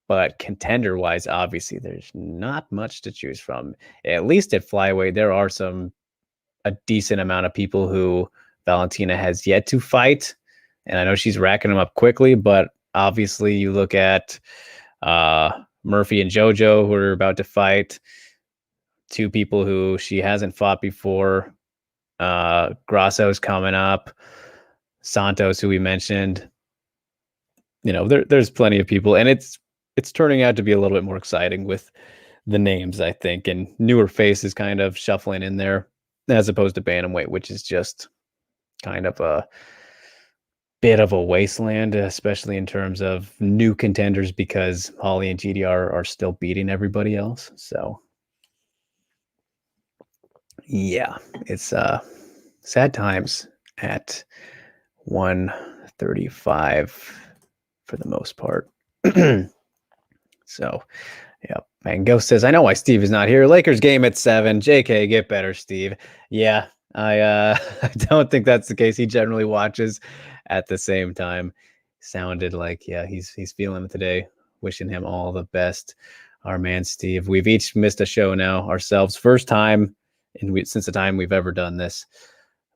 But contender-wise, obviously, there's not much to choose from. At least at flyweight, there are a decent amount of people who Valentina has yet to fight. And I know she's racking them up quickly, but obviously you look at Murphy and JoJo, who are about to fight, two people who she hasn't fought before. Grasso's coming up. Santos, who we mentioned. There's plenty of people, and it's turning out to be a little bit more exciting with the names, I think, and newer faces kind of shuffling in there, as opposed to bantamweight, which is just kind of a bit of a wasteland, especially in terms of new contenders, because Holly and GDR are still beating everybody else. So yeah, it's sad times at 135 for the most part. So yeah, Van Ghost says, I know why Steve is not here. Lakers game at 7. JK, get better, Steve. Yeah, I don't think that's the case. He generally watches at the same time. Sounded like, yeah, he's feeling it today. Wishing him all the best. Our man Steve. We've each missed a show now ourselves. First time since the time we've ever done this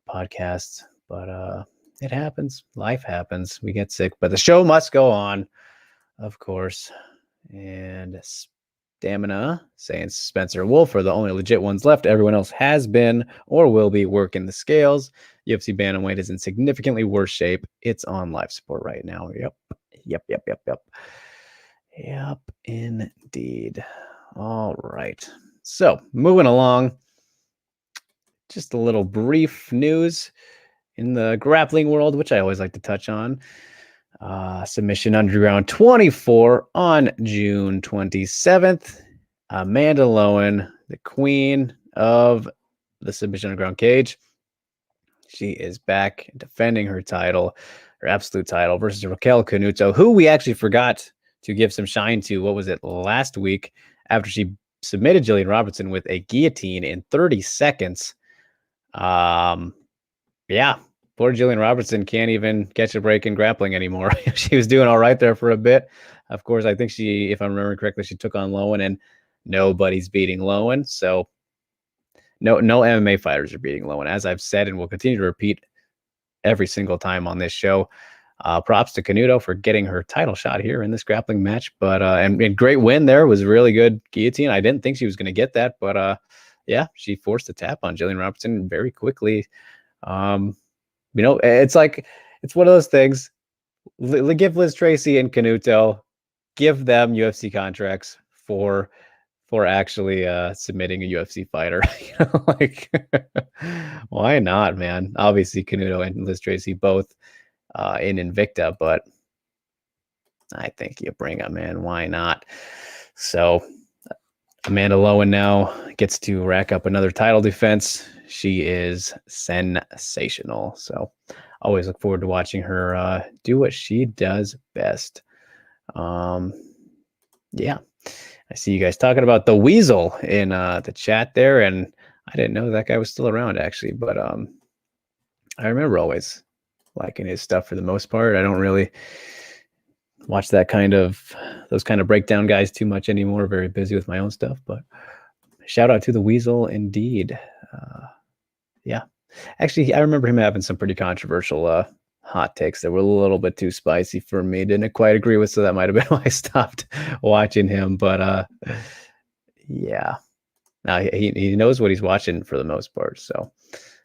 podcast. But it happens. Life happens. We get sick, but the show must go on, of course. And Stamina saying Spencer and Wolf are the only legit ones left. Everyone else has been or will be working the scales. UFC bantamweight is in significantly worse shape. It's on life support right now. Yep, indeed. All right. So moving along, just a little brief news in the grappling world, which I always like to touch on. Submission Underground 24 on June 27th. Amanda Lowen, the queen of the Submission Underground cage. She is back defending her title, her absolute title, versus Raquel Canuto, who we actually forgot to give some shine to. What was it, last week, after she submitted Jillian Robertson with a guillotine in 30 seconds. Yeah, poor Jillian Robertson can't even catch a break in grappling anymore. She was doing all right there for a bit. Of course, I think she, if I remember correctly, she took on Lowen, and nobody's beating Lowen. So no MMA fighters are beating Lowen, as I've said and will continue to repeat every single time on this show. Props to Canuto for getting her title shot here in this grappling match. But and great win there. Was really good guillotine. I didn't think she was going to get that, but yeah, she forced a tap on Jillian Robertson very quickly. It's like, it's one of those things. Give Liz Tracy and Canuto, give them UFC contracts for actually submitting a UFC fighter. Like, why not, man? Obviously, Canuto and Liz Tracy both in Invicta, but I think you bring them in. Why not? So Amanda Lowen now gets to rack up another title defense. She is sensational. So always look forward to watching her do what she does best. Yeah. I see you guys talking about the Weasel in the chat there, and I didn't know that guy was still around, actually, but I remember always liking his stuff for the most part. I don't really watch those kind of breakdown guys too much anymore. Very busy with my own stuff, but shout out to the Weasel indeed. Yeah, actually, I remember him having some pretty controversial hot takes that were a little bit too spicy for me. Didn't quite agree with, so that might have been why I stopped watching him. But yeah, now he knows what he's watching for the most part. So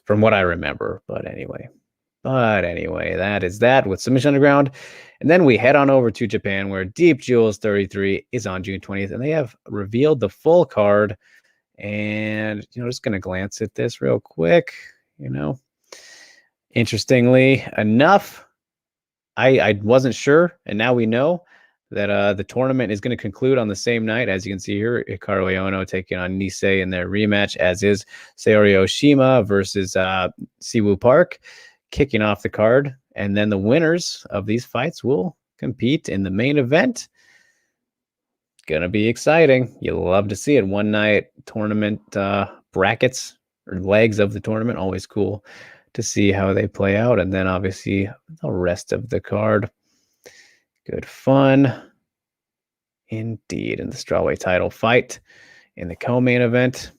from what I remember, but anyway, that is that with Submission Underground. And then we head on over to Japan, where Deep Jewels 33 is on June 20th, and they have revealed the full card. And, just going to glance at this real quick, Interestingly enough, I wasn't sure, and now we know that the tournament is going to conclude on the same night. As you can see here, Hikaru Ono taking on Nisei in their rematch, as is Saori Oshima versus Siwoo Park, kicking off the card. And then the winners of these fights will compete in the main event. Gonna be exciting. You'll love to see it. One night tournament brackets or legs of the tournament. Always cool to see how they play out. And then obviously the rest of the card. Good fun. Indeed. And the strawweight title fight in the co-main event,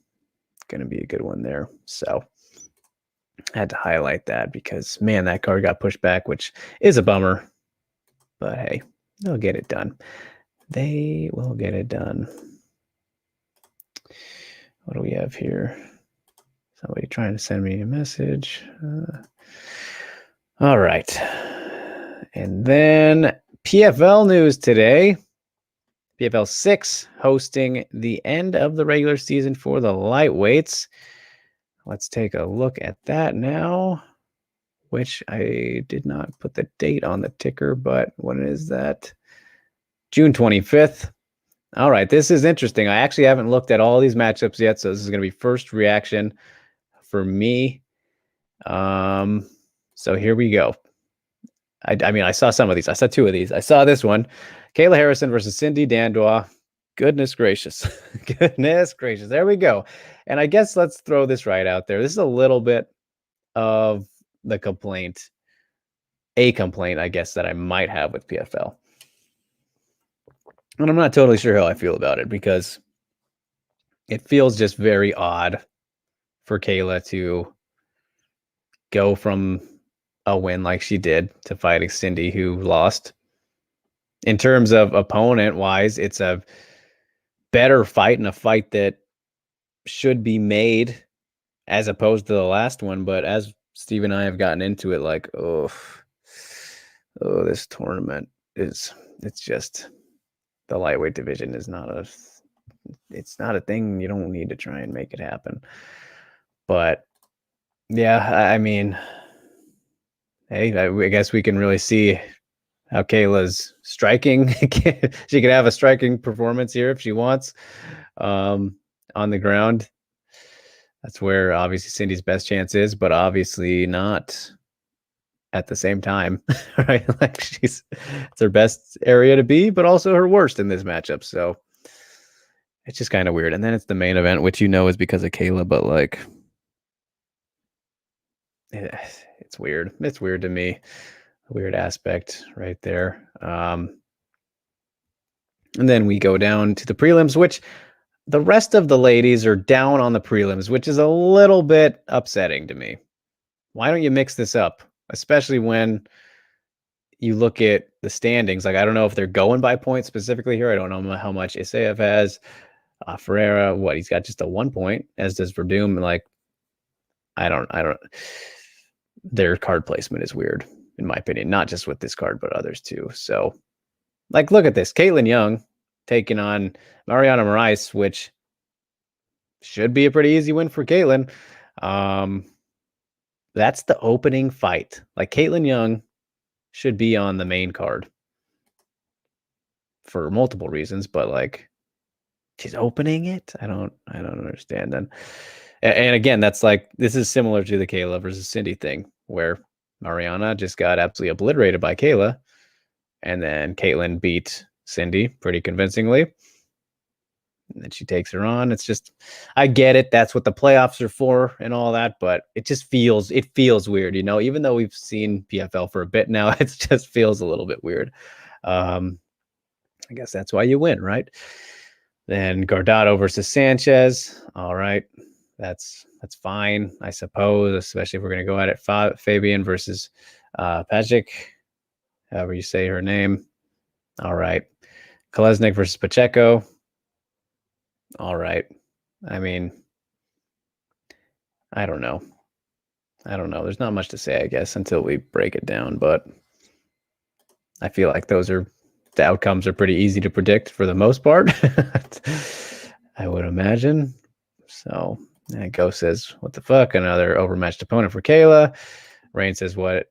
going to be a good one there. So I had to highlight that because, man, that card got pushed back, which is a bummer. But hey, they'll get it done. They will get it done. What do we have here? Somebody trying to send me a message. All right. And then PFL news today. PFL 6 hosting the end of the regular season for the lightweights. Let's take a look at that now, which I did not put the date on the ticker, but when is that? June 25th. All right, this is interesting. I actually haven't looked at all these matchups yet, so this is going to be first reaction for me. So here we go. I mean, I saw some of these. I saw two of these. I saw this one, Kayla Harrison versus Cindy Dandois. Goodness gracious. Goodness gracious. There we go. And I guess let's throw this right out there. This is a little bit of the complaint, I guess, that I might have with PFL. And I'm not totally sure how I feel about it because it feels just very odd for Kayla to go from a win like she did to fighting Cindy, who lost. In terms of opponent-wise, it's a better fight and a fight that should be made as opposed to the last one. But as Steve and I have gotten into it, like, this tournament it's just, the lightweight division is it's not a thing. You don't need to try and make it happen. But yeah, I mean, hey, I guess we can really see how Kayla's striking. She could have a striking performance here if she wants, on the ground. That's where obviously Cindy's best chance is, but obviously not at the same time, right? Like it's her best area to be, but also her worst in this matchup. So it's just kind of weird. And then it's the main event, which is because of Kayla, but like, it's weird. It's weird to me. A weird aspect right there. And then we go down to the prelims, which the rest of the ladies are down on the prelims, which is a little bit upsetting to me. Why don't you mix this up? Especially when you look at the standings. Like, I don't know if they're going by points specifically here. I don't know how much Isaev has. Ferreira, he's got just a 1 point, as does Verdum. Like, I don't. Their card placement is weird, in my opinion, not just with this card, but others too. So, like, look at this. Caitlin Young taking on Mariana Moraes, which should be a pretty easy win for Caitlin. That's the opening fight. Like, Caitlin Young should be on the main card for multiple reasons, but like, she's opening it. I don't understand. And again, that's like, this is similar to the Kayla versus Cindy thing, where Mariana just got absolutely obliterated by Kayla, and then Caitlin beat Cindy pretty convincingly, and then she takes her on. It's just, I get it. That's what the playoffs are for and all that, but it feels weird, even though we've seen PFL for a bit now, it just feels a little bit weird. I guess that's why you win, right? Then Guardado versus Sanchez. All right. That's fine, I suppose, especially if we're going to go at it. Fabian versus Pajic, however you say her name. All right. Kolesnik versus Pacheco. All right. I mean, I don't know. There's not much to say, I guess, until we break it down, but I feel like the outcomes are pretty easy to predict for the most part. I would imagine. So, and Go says, what the fuck? Another overmatched opponent for Kayla. Rain says, what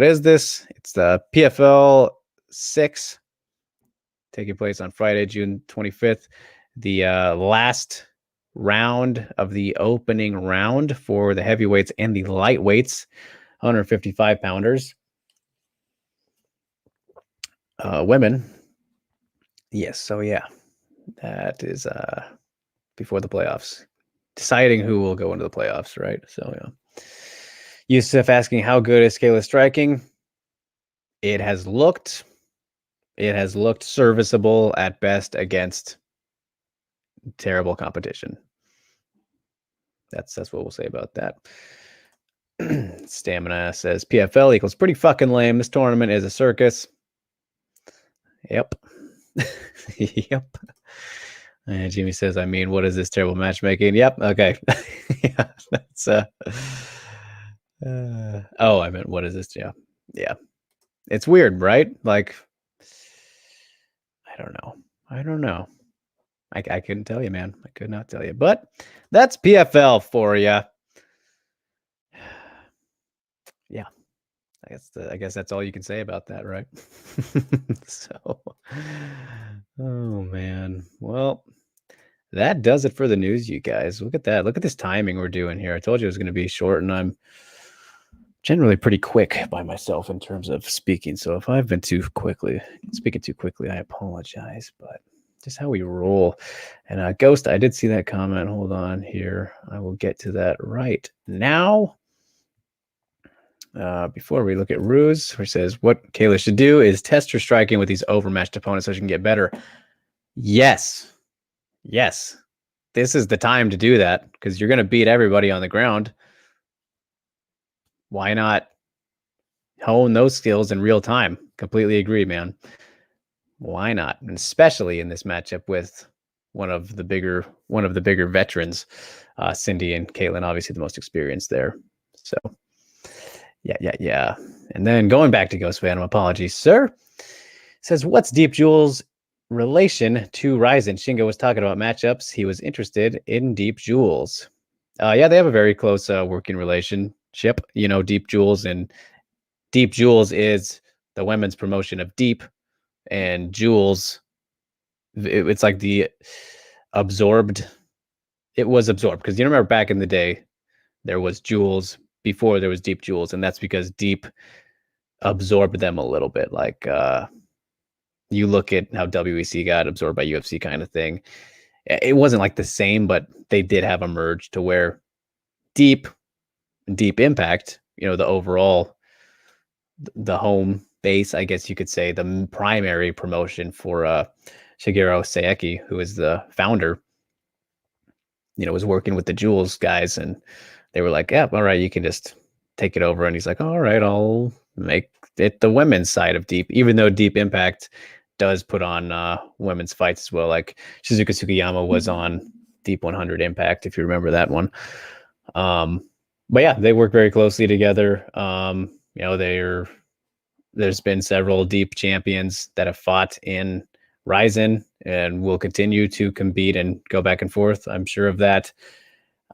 is this? It's the PFL 6 taking place on Friday, June 25th. The last round of the opening round for the heavyweights and the lightweights, 155 pounders. Women. Yes. So yeah, that is before the playoffs, deciding who will go into the playoffs, right? So yeah. Yusuf asking, how good is Kayla striking? It has looked It has looked serviceable at best against terrible competition. That's what we'll say about that. Stamina says PFL equals pretty fucking lame. This tournament is a circus. Yep. Yep. And Jimmy says, I mean, what is this terrible matchmaking? Yep. Okay. Yeah, that's oh, I meant, what is this? Yeah. Yeah. It's weird, right? Like, I don't know. I couldn't tell you, man. I could not tell you. But that's PFL for you. Yeah. I guess that's all you can say about that, right? So, oh man. Well, that does it for the news, you guys. Look at that. Look at this timing we're doing here. I told you it was going to be short, and I'm generally pretty quick by myself in terms of speaking. So if I've been speaking too quickly, I apologize. But just how we roll. And Ghost, I did see that comment. Hold on here. I will get to that right now. Before we look at Ruse, which says what Kayla should do is test her striking with these overmatched opponents so she can get better. Yes. This is the time to do that because you're going to beat everybody on the ground. Why not hone those skills in real time? Completely agree, man. Why not? And especially in this matchup with one of the bigger veterans, Cindy and Caitlin, obviously the most experienced there. So yeah. And then going back to Ghost Phantom, apologies, sir. Says, what's Deep Jewel's relation to Ryzen? Shingo was talking about matchups. He was interested in Deep Jewels. Yeah, they have a very close working relationship. You know, Deep Jewels is the women's promotion of Deep, and Jewels, it's like the absorbed. It was absorbed because you remember back in the day, there was Jewels before there was Deep Jewels, and that's because Deep absorbed them a little bit. Like you look at how WEC got absorbed by UFC kind of thing. It wasn't like the same, but they did have a merge to where Deep Impact, you know, the overall, the home base, I guess you could say, the primary promotion for Shigeru Seiki, who is the founder, you know, was working with the Jewels guys, and they were like, yeah, all right, you can just take it over. And he's like, all right, I'll make it the women's side of Deep, even though Deep Impact does put on women's fights as well. Like Shizuka Sugiyama was on Deep 100 Impact, if you remember that one. But yeah, they work very closely together. You know, there's been several Deep champions that have fought in Ryzen and will continue to compete and go back and forth. I'm sure of that.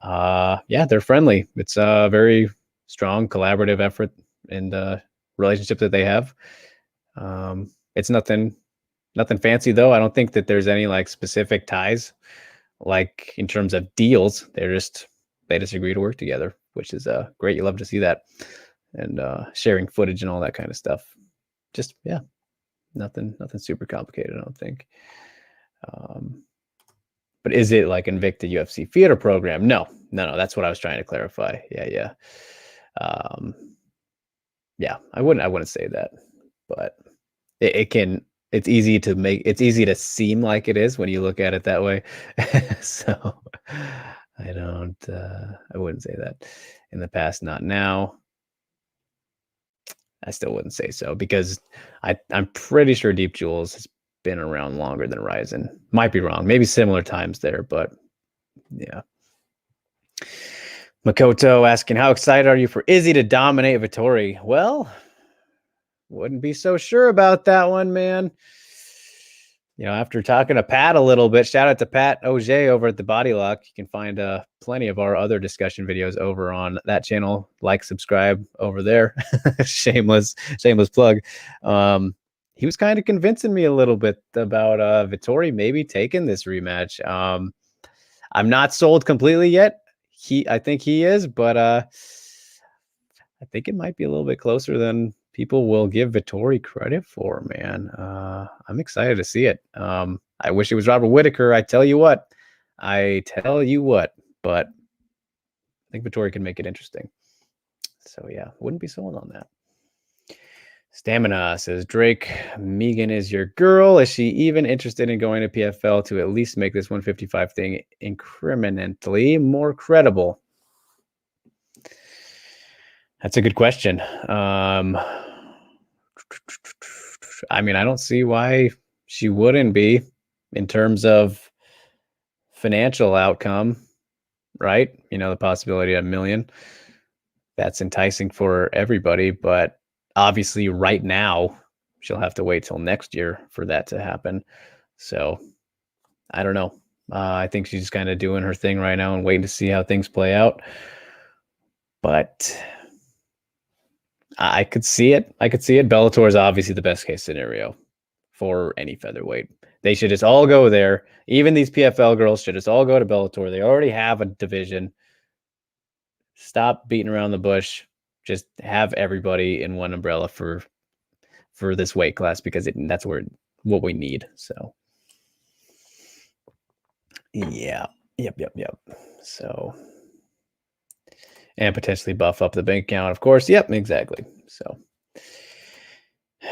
Yeah, they're friendly. It's a very strong collaborative effort and relationship that they have. It's nothing fancy though. I don't think that there's any like specific ties, like in terms of deals. They just agree to work together, which is great. You love to see that, and sharing footage and all that kind of stuff. Just yeah, nothing super complicated, I don't think. But is it like Invicta UFC theater program? No. That's what I was trying to clarify. Yeah. Yeah, I wouldn't say that, but it's easy to seem like it is when you look at it that way. So I wouldn't say that in the past, not now. I still wouldn't say so because I'm pretty sure Deep Jewels has been around longer than Ryzen. Might be wrong. Maybe similar times there, but yeah. Makoto asking, how excited are you for Izzy to dominate Vittori? Well, wouldn't be so sure about that one, man. You know, after talking to Pat a little bit, shout out to Pat Auger over at the Body Lock. You can find plenty of our other discussion videos over on that channel. Like, subscribe over there. shameless plug. He was kind of convincing me a little bit about Vittori maybe taking this rematch. I'm not sold completely yet. I think he is, but I think it might be a little bit closer than people will give Vittori credit for, man. I'm excited to see it. I wish it was Robert Whittaker. I tell you what, but I think Vittori can make it interesting. So yeah, wouldn't be sold on that. Stamina says, Drake, Megan is your girl. Is she even interested in going to PFL to at least make this 155 thing incrementally more credible? That's a good question. I mean, I don't see why she wouldn't be in terms of financial outcome, right? You know, the possibility of $1 million. That's enticing for everybody, but obviously right now she'll have to wait till next year for that to happen. So I don't know. I think she's kind of doing her thing right now and waiting to see how things play out. But I could see it. Bellator is obviously the best case scenario for any featherweight. They should just all go there. Even these PFL girls should just all go to Bellator. They already have a division. Stop beating around the bush. Just have everybody in one umbrella for this weight class, because that's what we need. So yeah. Yep. So, and potentially buff up the bank account, of course. Yep, exactly. So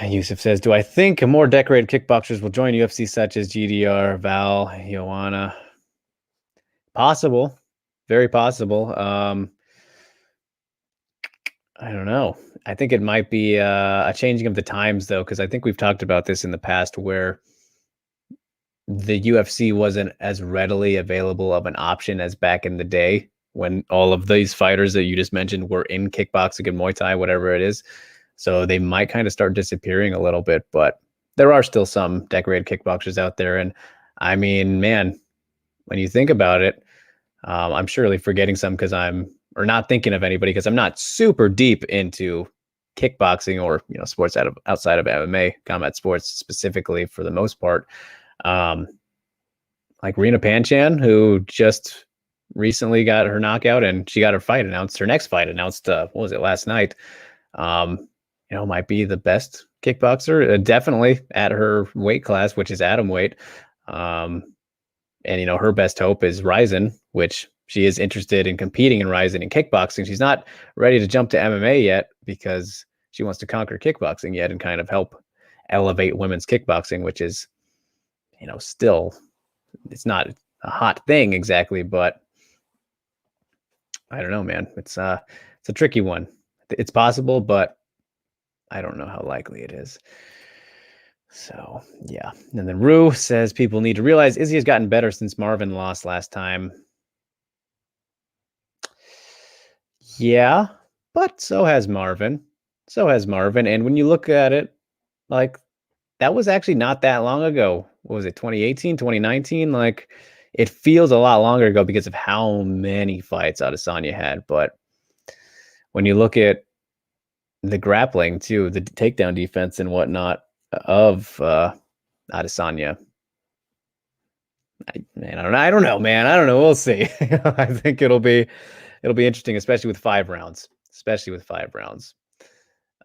Yusuf says, do I think more decorated kickboxers will join UFC, such as GDR, Val, Joanna? Possible. Very possible. I don't know. I think it might be a changing of the times, though, because I think we've talked about this in the past, where the UFC wasn't as readily available of an option as back in the day, when all of these fighters that you just mentioned were in kickboxing and Muay Thai, whatever it is. So they might kind of start disappearing a little bit, but there are still some decorated kickboxers out there. And I mean, man, when you think about it, I'm surely forgetting some or not thinking of anybody, because I'm not super deep into kickboxing or, you know, sports outside of MMA, combat sports specifically, for the most part. Like Rena Panchan, who just recently got her knockout, and she got her next fight announced, what was it, last night? You know, might be the best kickboxer, definitely at her weight class, which is atom weight. And, you know, her best hope is Ryzen, which she is interested in competing in Ryzen in kickboxing. She's not ready to jump to MMA yet, because she wants to conquer kickboxing yet and kind of help elevate women's kickboxing, which is, you know, still, it's not a hot thing exactly, but I don't know, man. It's a tricky one. It's possible, but I don't know how likely it is. So yeah. And then Rue says, people need to realize Izzy has gotten better since Marvin lost last time. Yeah, but so has Marvin. And when you look at it, like, that was actually not that long ago. What was it, 2018, 2019? Like, it feels a lot longer ago because of how many fights Adesanya had. But when you look at the grappling too, the takedown defense and whatnot of Adesanya, I don't know, man. I don't know. We'll see. I think it'll be interesting, especially with 5 rounds.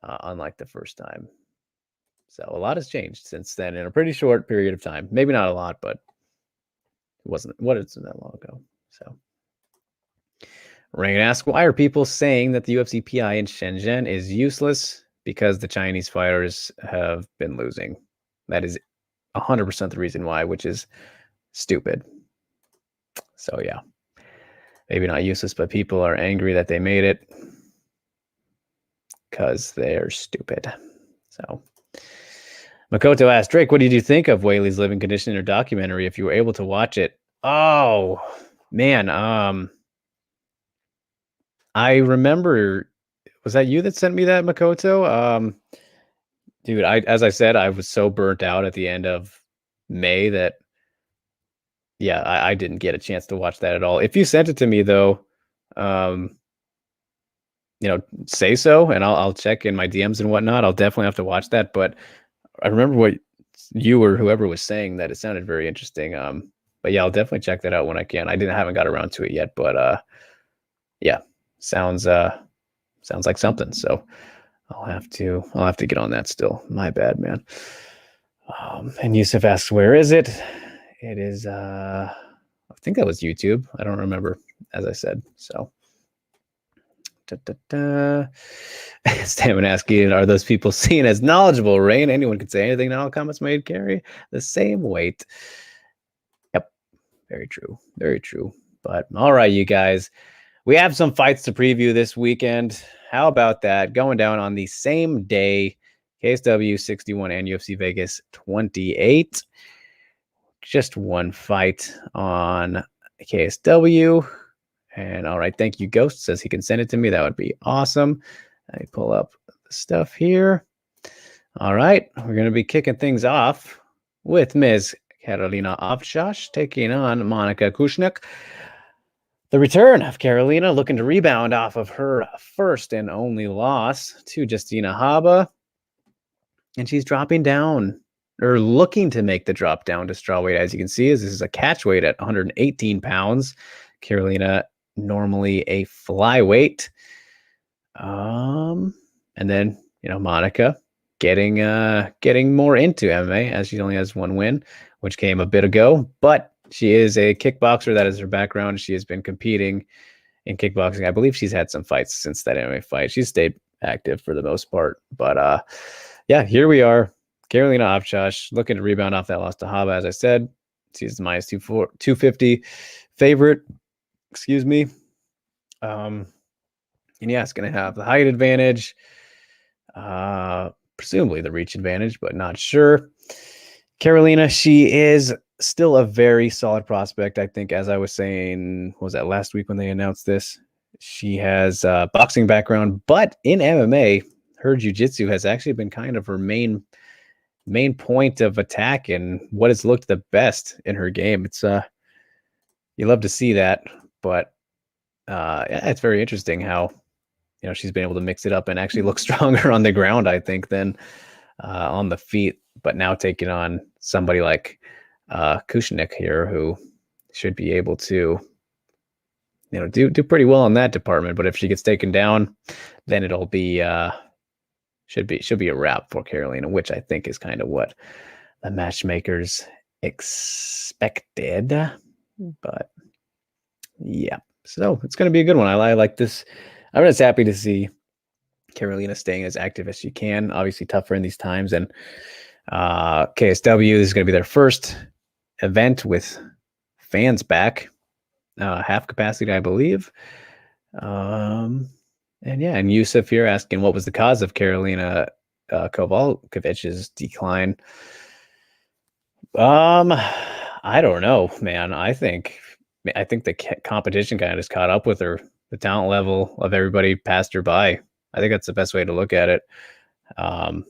Unlike the first time. So a lot has changed since then in a pretty short period of time. Maybe not a lot, but it wasn't that long ago. So Rain asks, why are people saying that the UFC PI in Shenzhen is useless? Because the Chinese fighters have been losing. That is 100% the reason why, which is stupid. So yeah, maybe not useless, but people are angry that they made it because they're stupid. So Makoto asked, Drake, what did you think of Whaley's living condition in her documentary, if you were able to watch it? Oh, man. I remember, was that you that sent me that, Makoto? Dude, as I said, I was so burnt out at the end of May that, yeah, I didn't get a chance to watch that at all. If you sent it to me, though, you know, say so, and I'll check in my DMs and whatnot. I'll definitely have to watch that. But I remember what you or whoever was saying, that it sounded very interesting. But yeah, I'll definitely check that out when I can. I haven't got around to it yet, but yeah, sounds like something. So I'll have to get on that still. My bad, man. And Yusuf asks, where is it? It is, I think that was YouTube. I don't remember, as I said. So Stamina asking, are those people seen as knowledgeable? Rain, anyone can say anything. Not all comments made carry the same weight. Yep, very true. Very true. But all right, you guys, we have some fights to preview this weekend. How about that? Going down on the same day, KSW 61 and UFC Vegas 28. Just one fight on KSW. And all right, thank you, Ghost. Says he can send it to me. That would be awesome. Let me pull up the stuff here. All right, we're going to be kicking things off with Ms. Karolina Avčáš taking on Monica Kushnick. The return of Karolina looking to rebound off of her first and only loss to Justina Haba. And she's dropping down, or looking to make the drop down to strawweight. As you can see, this is a catch weight at 118 pounds. Karolina normally a flyweight. And then, Monica getting more into MMA, as she only has one win, which came a bit ago, but she is a kickboxer. That is her background. She has been competing in kickboxing. I believe she's had some fights since that MMA fight. She's stayed active for the most part, but yeah, here we are. Karolina Avčáš looking to rebound off that loss to Haba. As I said, she's the minus 250 favorite. Excuse me. And yeah, it's going to have the height advantage, presumably the reach advantage, but not sure. Karolina, she is still a very solid prospect. I think, as I was saying, was that last week when they announced this? She has a boxing background, but in MMA, her jiu-jitsu has actually been kind of her main point of attack and what has looked the best in her game. It's you love to see that, but yeah, it's very interesting how she's been able to mix it up and actually look stronger on the ground, I think, than on the feet. But now taking on somebody like Kushnick here, who should be able to do pretty well in that department. But if she gets taken down, then it'll be should be a wrap for Karolina, which I think is kind of what the matchmakers expected. But yeah, so it's going to be a good one. I like this. I'm just happy to see Karolina staying as active as she can. Obviously tougher in these times, and KSW, this is going to be their first event with fans back, half capacity, I believe. And yeah, and Yusuf here asking what was the cause of Karolina Kovalkovic's decline. I don't know, man. I think the competition kind of just caught up with her. The talent level of everybody passed her by. I think that's the best way to look at it. I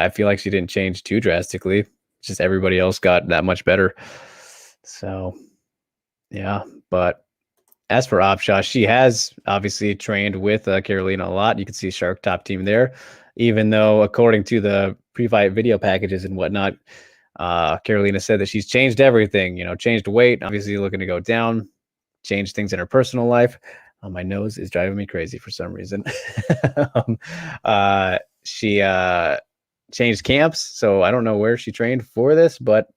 feel like she didn't change too drastically. Just everybody else got that much better. So, yeah. But as for Avčáš, she has obviously trained with Karolina a lot. You can see Shark Top Team there, even though according to the pre-fight video packages and whatnot, Karolina said that she's changed everything. Changed weight, obviously looking to go down, changed things in her personal life. My nose is driving me crazy for some reason. She changed camps, so I don't know where she trained for this, but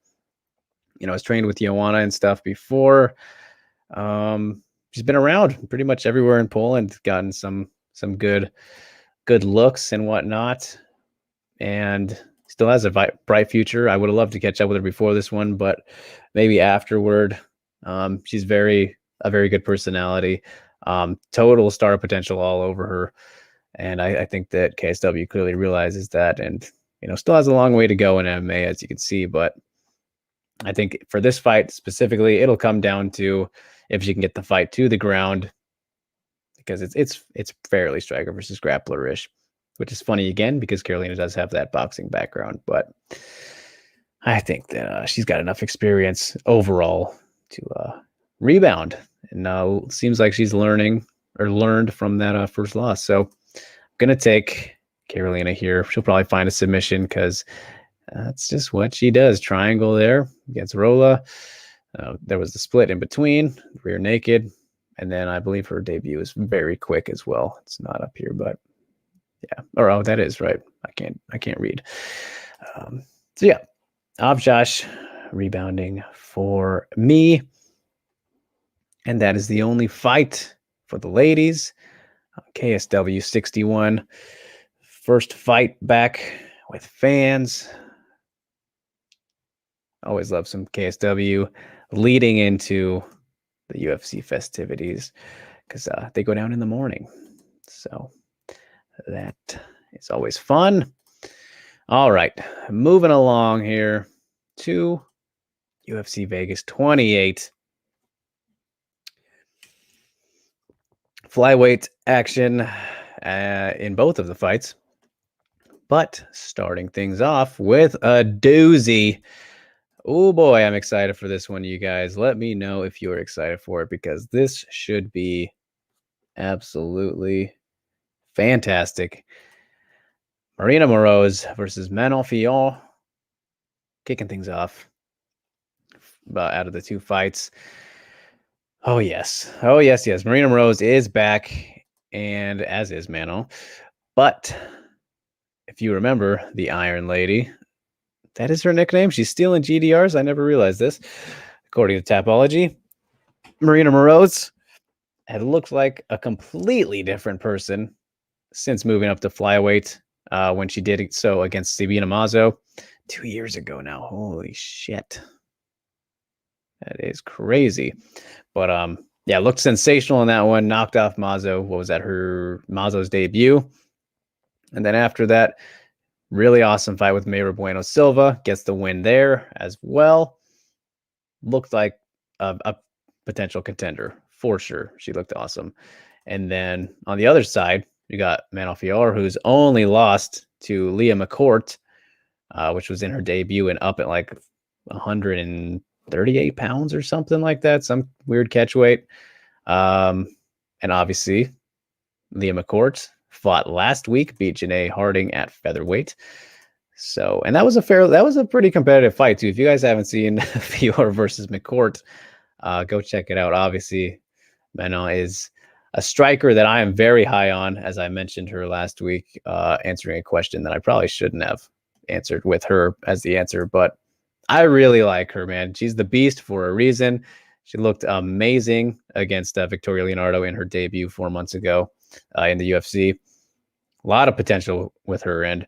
has trained with Joanna and stuff before. She's been around pretty much everywhere in Poland, gotten some good looks and whatnot, and still has a bright future. I would have loved to catch up with her before this one, but maybe afterward. She's a very good personality, total star potential all over her. And I think that KSW clearly realizes that, and still has a long way to go in MMA, as you can see. But I think for this fight specifically, it'll come down to if she can get the fight to the ground, because it's fairly striker versus grappler-ish, which is funny again because Karolina does have that boxing background. But I think that she's got enough experience overall to rebound, and seems like she's learned from that first loss. So I'm gonna take Karolina here. She'll probably find a submission because that's just what she does. Triangle there against Rola. There was the split in between, rear naked, and then I believe her debut is very quick as well. It's not up here, but yeah. Oh, that is right. I can't read. So yeah, Avčáš rebounding for me. And that is the only fight for the ladies. KSW 61. First fight back with fans. Always love some KSW leading into the UFC festivities because they go down in the morning. So that is always fun. All right, moving along here to UFC Vegas 28. Flyweight action in both of the fights. But starting things off with a doozy. Oh boy, I'm excited for this one, you guys. Let me know if you're excited for it because this should be absolutely fantastic. Marina Moroz versus Manon Fiorot, kicking things off out of the two fights. Oh, yes. Oh, yes, yes. Marina Moroz is back, and as is Manon. But if you remember the Iron Lady, that is her nickname. She's stealing GDRs. I never realized this. According to Tapology, Marina Moroz had looked like a completely different person since moving up to flyweight when she did so against Sabina Mazo 2 years ago now. Holy shit. That is crazy. But yeah, looked sensational in that one. Knocked off Mazo. What was that? Mazo's debut. And then after that, really awesome fight with Mayra Bueno Silva. Gets the win there as well. Looked like a potential contender for sure. She looked awesome. And then on the other side, you got Manon Fiorot, who's only lost to Leah McCourt, which was in her debut and up at like 138 pounds or something like that. Some weird catch weight. And obviously, Leah McCourt fought last week, beat Janae Harding at featherweight. So, and that was a pretty competitive fight too. If you guys haven't seen Fiorot versus McCourt, go check it out. Obviously, Manon is a striker that I am very high on, as I mentioned her last week, answering a question that I probably shouldn't have answered with her as the answer, but I really like her, man. She's the beast for a reason. She looked amazing against Victoria Leonardo in her debut 4 months ago in the UFC. A lot of potential with her, and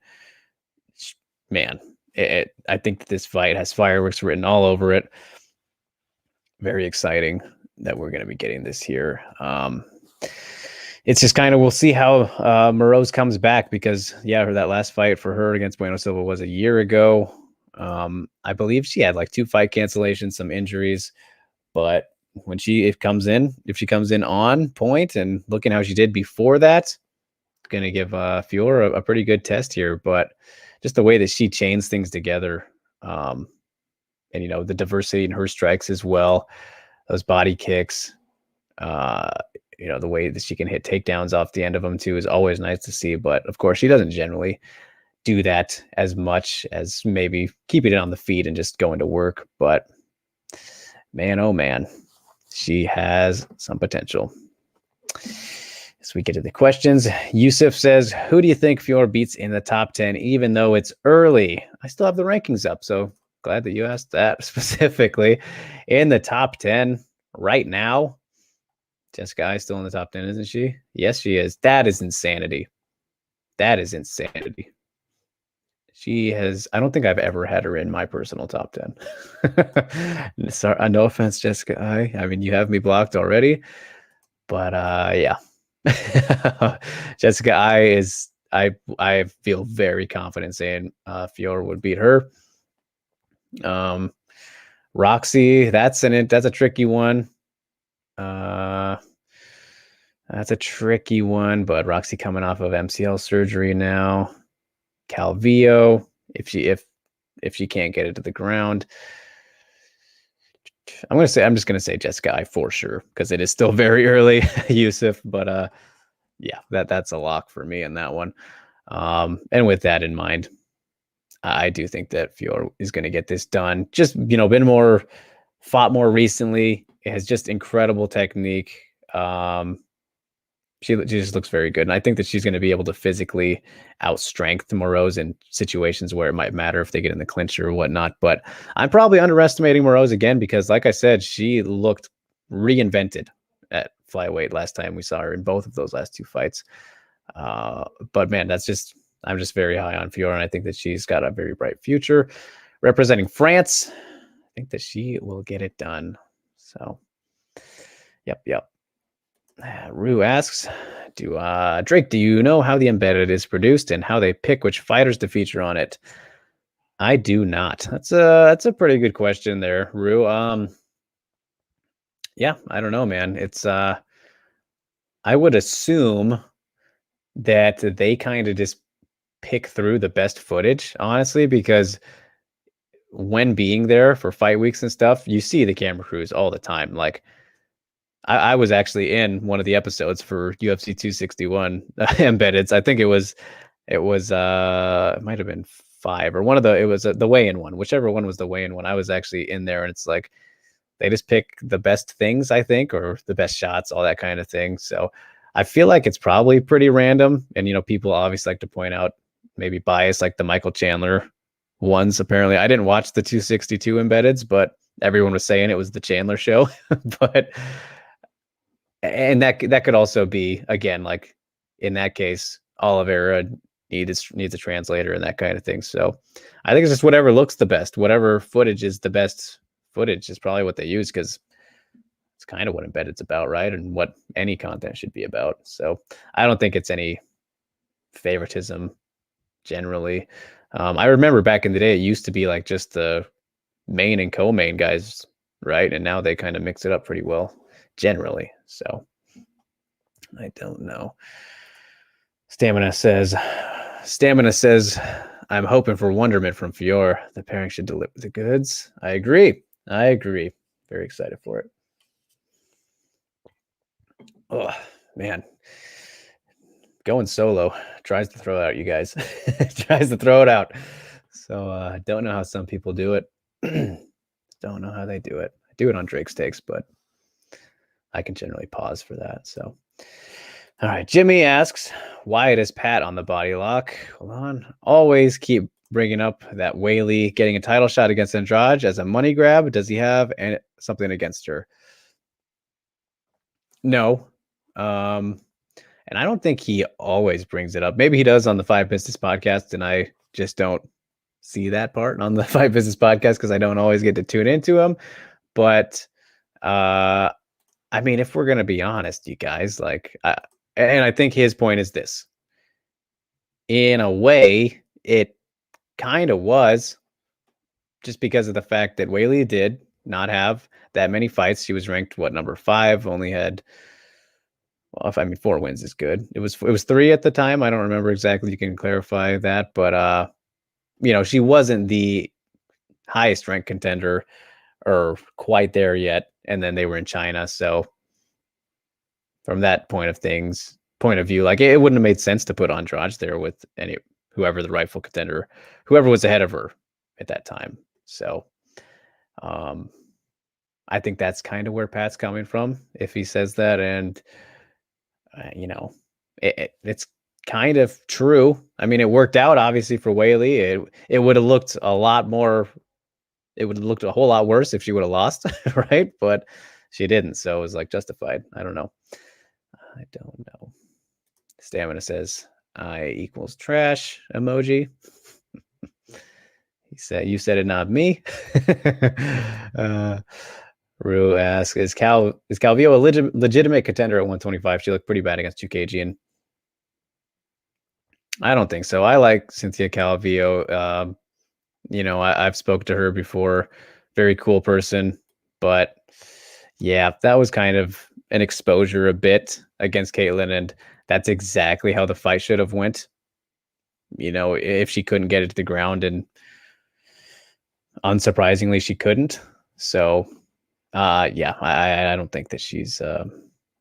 man, I think that this fight has fireworks written all over it. Very exciting that we're going to be getting this here. It's just kind of, we'll see how Moroz comes back because, yeah, that last fight for her against Bueno Silva was a year ago. I believe she had like 2 fight cancellations, some injuries, but when if she comes in on point and looking how she did before that, going to give Fiorot a pretty good test here. But just the way that she chains things together, and you know, the diversity in her strikes as well, those body kicks, you know, the way that she can hit takedowns off the end of them too is always nice to see. But of course, she doesn't generally do that as much as maybe keeping it on the feet and just going to work. But man, oh man, she has some potential. As we get to the questions, Yusuf says, who do you think Fiorot beats in the top 10, even though it's early? I still have the rankings up, so glad that you asked that specifically. In the top 10 right now, Jessica is still in the top 10, isn't she? Yes, she is. That is insanity. That is insanity. She has, I don't think I've ever had her in my personal top 10. Sorry, no offense, Jessica. I mean, you have me blocked already, but yeah. Jessica I feel very confident saying Fiorot would beat her. Roxy, that's a tricky one. That's a tricky one, but Roxy coming off of MCL surgery now. Calvillo, if she can't get it to the ground. I'm just gonna say Jessica for sure because it is still very early, Yusuf. But yeah, that's a lock for me in that one. And with that in mind, I do think that Fiorot is going to get this done. Just, you know, fought more recently. It has just incredible technique. She just looks very good. And I think that she's going to be able to physically outstrength Moroz in situations where it might matter if they get in the clinch or whatnot. But I'm probably underestimating Moroz again because, like I said, she looked reinvented at flyweight last time we saw her in both of those last 2 fights. But man, I'm just very high on Fiora, and I think that she's got a very bright future representing France. I think that she will get it done. So, yep. Rue asks, Drake, do you know how the embedded is produced and how they pick which fighters to feature on it? I do not. That's a pretty good question there, Rue. Yeah, I don't know, man. It's I would assume that they kind of just pick through the best footage, honestly, because when being there for fight weeks and stuff, you see the camera crews all the time. Like I was actually in one of the episodes for UFC 261 embeddeds. I think it might have been 5 or one of it was the weigh-in one, whichever one was the weigh-in one. I was actually in there, and it's like they just pick the best things, I think, or the best shots, all that kind of thing. So I feel like it's probably pretty random. And, people obviously like to point out maybe bias, like the Michael Chandler ones. Apparently, I didn't watch the 262 embeddeds, but everyone was saying it was the Chandler show. And that could also be, again, like in that case, Oliveira needs a translator and that kind of thing. So I think it's just whatever looks the best, whatever footage is the best footage is probably what they use, because it's kind of what embedded's about, right? And what any content should be about. So I don't think it's any favoritism generally. I remember back in the day, it used to be like just the main and co-main guys, right? And now they kind of mix it up pretty well generally. So I don't know. Stamina says, I'm hoping for wonderment from Fior. The pairing should deliver the goods. I agree. Very excited for it. Oh, man. Going solo tries to throw it out, you guys. Tries to throw it out. So I don't know how some people do it. Don't know how they do it. I do it on Drake's Takes, but I can generally pause for that. So, all right. Jimmy asks, why does Pat on the body lock? Hold on. Always keep bringing up that Whaley getting a title shot against Andrade as a money grab. Does he have something against her? No. And I don't think he always brings it up. Maybe he does on the 5 Business podcast, and I just don't see that part on the 5 Business podcast because I don't always get to tune into him. But I mean, if we're gonna be honest, you guys, like, and I think his point is this. In a way, it kind of was, just because of the fact that Whaley did not have that many fights. She was ranked number 5, only had, well, 4 wins is good. It was 3 at the time. I don't remember exactly. You can clarify that, but she wasn't the highest ranked contender or quite there yet. And then they were in China, so from that point of view, like it wouldn't have made sense to put Andrade there with whoever the rightful contender, whoever was ahead of her at that time. So I think that's kind of where Pat's coming from if he says that. And it's kind of true. I mean, it worked out obviously for Whaley. It would have looked a lot more. It would have looked a whole lot worse if she would have lost, right? But she didn't, so it was like justified. I don't know. Stamina says I equals trash emoji. He said, "You said it, not me." Rue asks, "Is Calvillo a legitimate contender at 125? She looked pretty bad against Chukagian." I don't think so. I like Cynthia Calvillo. I've spoke to her before. Very cool person, but yeah, that was kind of an exposure a bit against Caitlin, and that's exactly how the fight should have went. If she couldn't get it to the ground, and unsurprisingly, she couldn't. So, yeah, I don't think that she's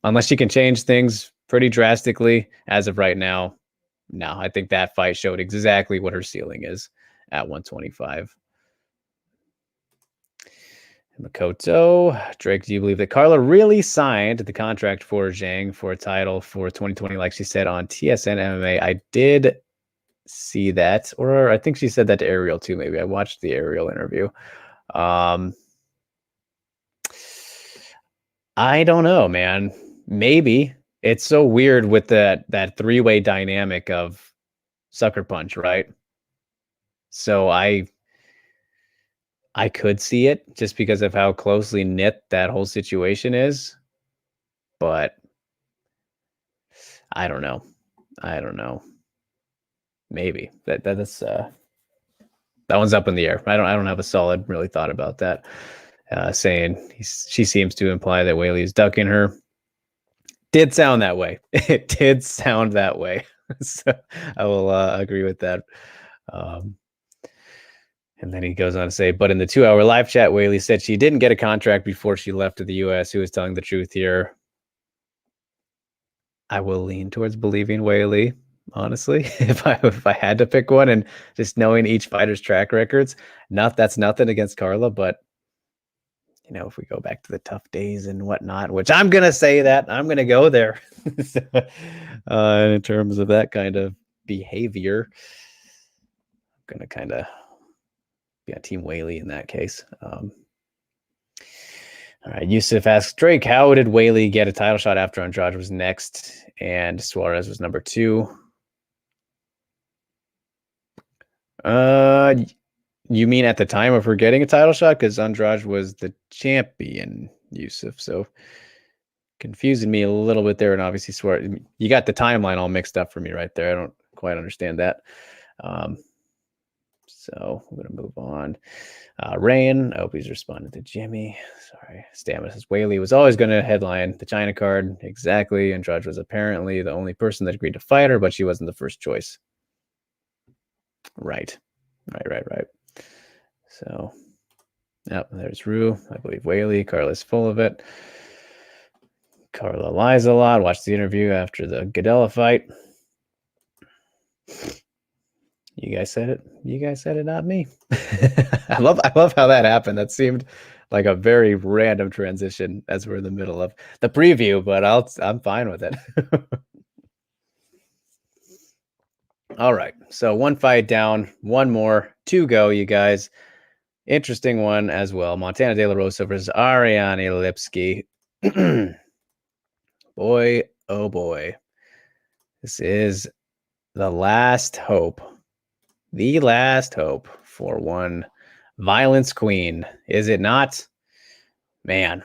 unless she can change things pretty drastically as of right now. No, I think that fight showed exactly what her ceiling is at 125. Makoto, Drake, do you believe that Carla really signed the contract for Zhang for a title for 2020, like she said on TSN MMA? I did see that, or I think she said that to Ariel too. Maybe I watched the Ariel interview. I don't know, man. Maybe. It's so weird with that three-way dynamic of Sucker Punch, right? So I could see it just because of how closely knit that whole situation is, but I don't know. Maybe that's that one's up in the air. I don't have a solid really thought about that. Saying she seems to imply that Whaley is ducking her. Did sound that way. It did sound that way. So I will agree with that. And then he goes on to say, but in the 2-hour live chat, Whaley said she didn't get a contract before she left to the U.S. Who is telling the truth here? I will lean towards believing Whaley, honestly. If I had to pick one, and just knowing each fighter's track records, that's nothing against Carla, but if we go back to the tough days and whatnot, which I'm gonna say that I'm gonna go there, in terms of that kind of behavior, I'm gonna kind of be on Team Whaley in that case. All right, Yusuf asks Drake, how did Whaley get a title shot after Andrade was next and Suarez was number 2? You mean at the time of her getting a title shot? Because Andrade was the champion, Yusuf. So confusing me a little bit there. And obviously, Suarez, you got the timeline all mixed up for me right there. I don't quite understand that. So I'm going to move on. Rayan, I hope he's responded to Jimmy. Sorry. Stamina says Whaley was always going to headline the China card. Exactly. Andrade was apparently the only person that agreed to fight her, but she wasn't the first choice. Right. So, yep, there's Rue. I believe Whaley. Carla's full of it. Carla lies a lot. Watch the interview after the Gadella fight. You guys said it, not me. I love how that happened. That seemed like a very random transition as we're in the middle of the preview, but I'm fine with it. All right. So one fight down, one more to go, you guys. Interesting one as well. Montana De La Rosa versus Ariane Lipski. Boy, oh boy. This is the last hope. The last hope for one violence queen. Is it not? Man.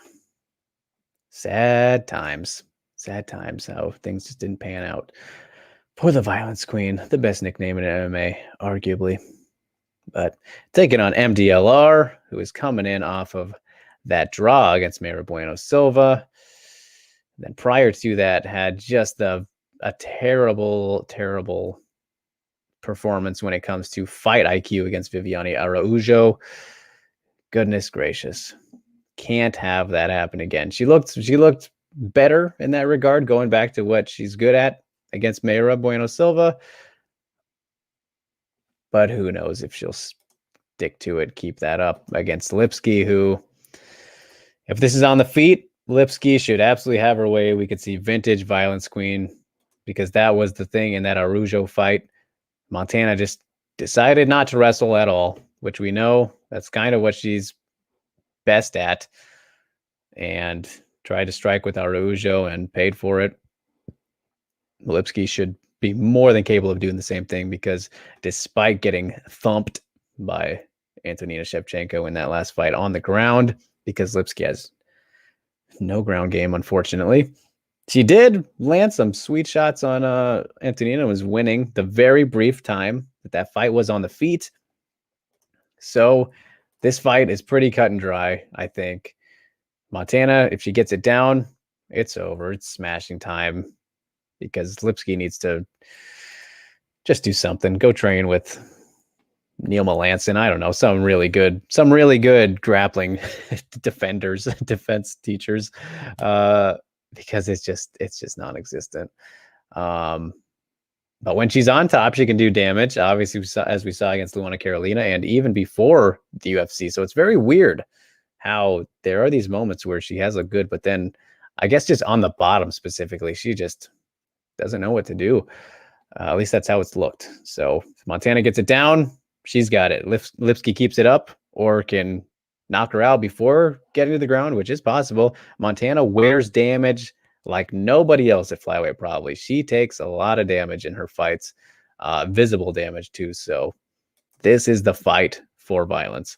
Sad times. Sad times how things just didn't pan out for the violence queen. The best nickname in MMA, arguably. But taking on MDLR, who is coming in off of that draw against Mayra Bueno Silva. Then prior to that, had just a terrible, terrible performance when it comes to fight IQ against Viviane Araujo. Goodness gracious. Can't have that happen again. She looked better in that regard, going back to what she's good at against Mayra Bueno Silva. But who knows if she'll stick to it, keep that up against Lipski, who, if this is on the feet, Lipski should absolutely have her way. We could see vintage violence queen, because that was the thing in that Araujo fight. Montana just decided not to wrestle at all, which we know that's kind of what she's best at, and tried to strike with Araujo and paid for it. Lipski should be more than capable of doing the same thing, because despite getting thumped by Antonina Shevchenko in that last fight on the ground, because Lipski has no ground game, unfortunately, she did land some sweet shots on Antonina, was winning the very brief time that fight was on the feet. So this fight is pretty cut and dry, I think. Montana, if she gets it down, it's over. It's smashing time, because Lipski needs to just do something. Go train with Neil Melanson. I don't know, some really good grappling defense teachers, because it's just non-existent. But when she's on top, she can do damage. Obviously, as we saw against Luana Carolina, and even before the UFC. So it's very weird how there are these moments where she has looked good, but then I guess just on the bottom specifically, she just doesn't know what to do. At least that's how it's looked. So if Montana gets it down, she's got it. Lipski keeps it up, or can knock her out before getting to the ground, which is possible. Montana wears damage like nobody else at flyweight. Probably she takes a lot of damage in her fights, visible damage too. So this is the fight for violence.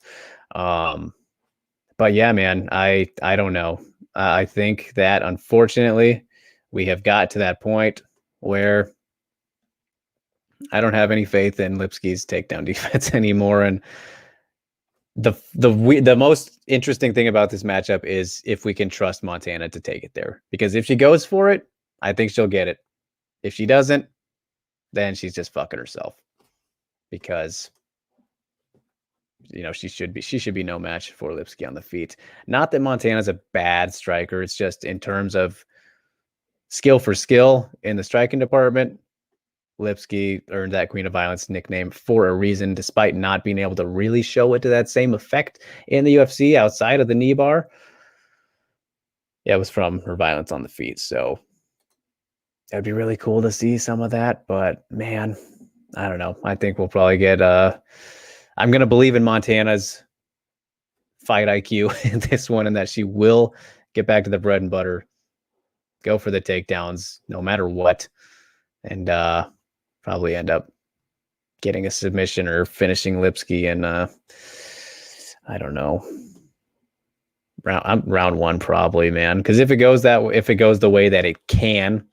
But yeah, man, I don't know. I think that unfortunately we have got to that point where I don't have any faith in Lipski's takedown defense anymore. And the most interesting thing about this matchup is if we can trust Montana to take it there. Because if she goes for it, I think she'll get it. If she doesn't, then she's just fucking herself. Because she should be no match for Lipski on the feet. Not that Montana's a bad striker. It's just in terms of skill for skill in the striking department, Lipski earned that Queen of Violence nickname for a reason, despite not being able to really show it to that same effect in the UFC outside of the knee bar. Yeah, it was from her violence on the feet. So it'd be really cool to see some of that. But man, I don't know. I think we'll probably get I'm going to believe in Montana's fight IQ in this one, and that she will get back to the bread and butter, go for the takedowns no matter what, and probably end up getting a submission or finishing Lipski in, I don't know, round one probably, man. Because if it goes the way that it can,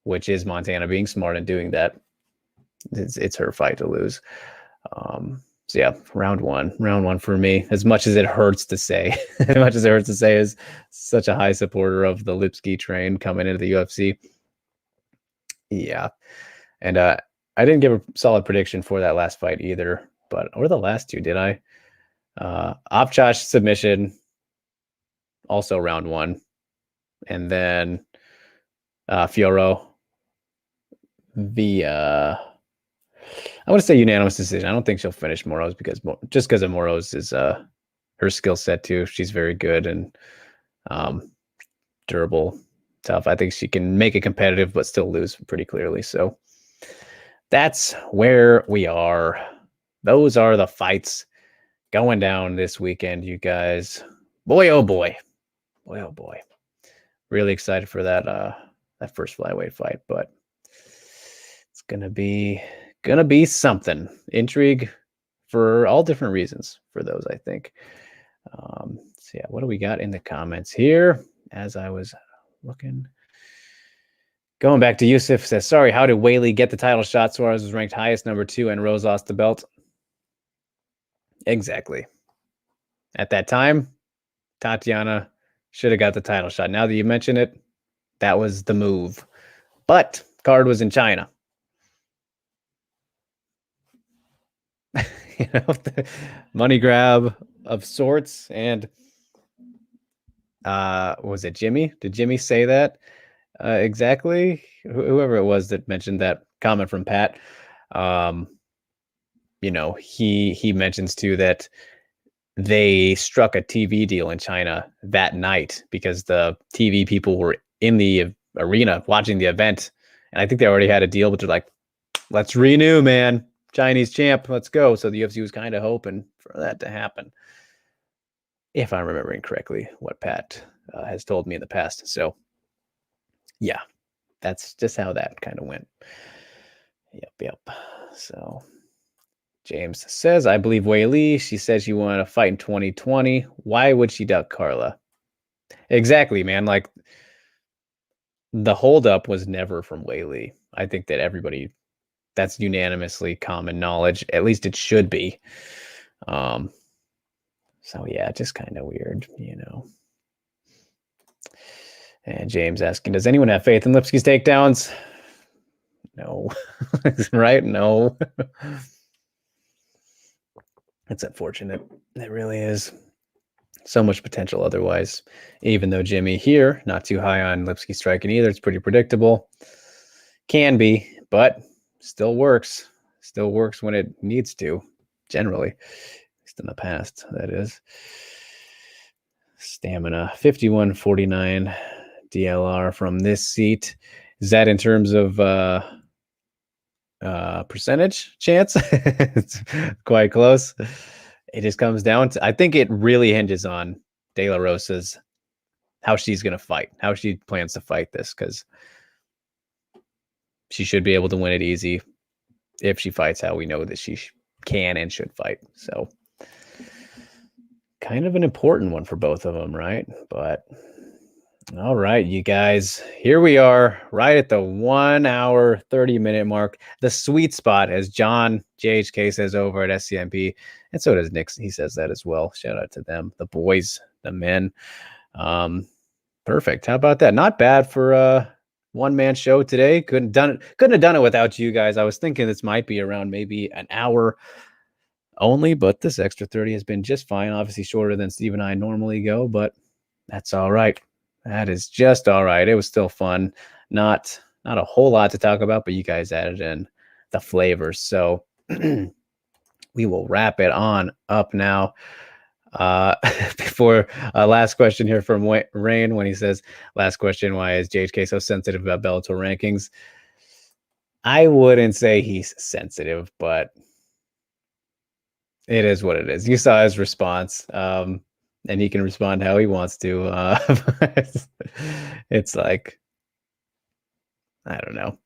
which is Montana being smart and doing that, it's her fight to lose. So yeah, round one for me. As much as it hurts to say, is such a high supporter of the Lipski train coming into the UFC. Yeah, and I didn't give a solid prediction for that last fight either, or the last two, did I? Opchosh submission, also round one, and then Fioro via, I want to say unanimous decision. I don't think she'll finish Moroz because of Moroz is her skill set too. She's very good and durable, tough. I think she can make it competitive but still lose pretty clearly. So that's where we are. Those are the fights going down this weekend, you guys. Boy, oh boy. Boy, oh boy. Really excited for that first flyweight fight, but it's gonna be something. Intrigue for all different reasons for those, I think. So yeah, what do we got in the comments here? As I was looking, going back to Yusuf says, sorry, how did Whaley get the title shot? Suarez was ranked highest, number 2, and Rose lost the belt. Exactly. At that time, Tatiana should have got the title shot. Now that you mention it, that was the move. But card was in China. The money grab of sorts. And was it Jimmy? Did Jimmy say that exactly? Whoever it was that mentioned that comment from Pat, he mentions too that they struck a TV deal in China that night because the TV people were in the arena watching the event, and I think they already had a deal, but they're like, let's renew, man. Chinese champ, let's go. So the UFC was kind of hoping for that to happen, if I'm remembering correctly what Pat has told me in the past. So yeah, that's just how that kind of went. Yep. So James says, I believe Whaley. She said she wanted to fight in 2020. Why would she duck Carla? Exactly, man. Like, the holdup was never from Whaley. I think that that's unanimously common knowledge. At least it should be. So yeah, just kind of weird, And James asking, does anyone have faith in Lipski's takedowns? No. Right? No. It's unfortunate. It really is. So much potential otherwise. Even though Jimmy here, not too high on Lipski striking either. It's pretty predictable. Can be, but still works. Still works when it needs to, generally. At least in the past, that is. Stamina, 51-49 DLR from this seat. Is that in terms of percentage chance? It's quite close. It just comes down to, I think it really hinges on De La Rosa's how she's going to fight, how she plans to fight this, because she should be able to win it easy if she fights how we know that she can and should fight. So kind of an important one for both of them, right? But all right, you guys, here we are right at the 1 hour, 30-minute mark, the sweet spot, as John JHK says over at SCMP. And so does Nick. He says that as well. Shout out to them, the boys, the men. Perfect. How about that? Not bad for a one-man show today. Couldn't have done it without you guys. I was thinking this might be around maybe an hour only, but this extra 30 has been just fine. Obviously shorter than Steve and I normally go, but that's all right. That is just all right. It was still fun. Not a whole lot to talk about, but you guys added in the flavors. So we will wrap it on up now. Before last question here from Rain, when he says, last question, why is JHK so sensitive about Bellator rankings? I wouldn't say he's sensitive, but it is what it is. You saw his response, and he can respond how he wants to. It's like, I don't know.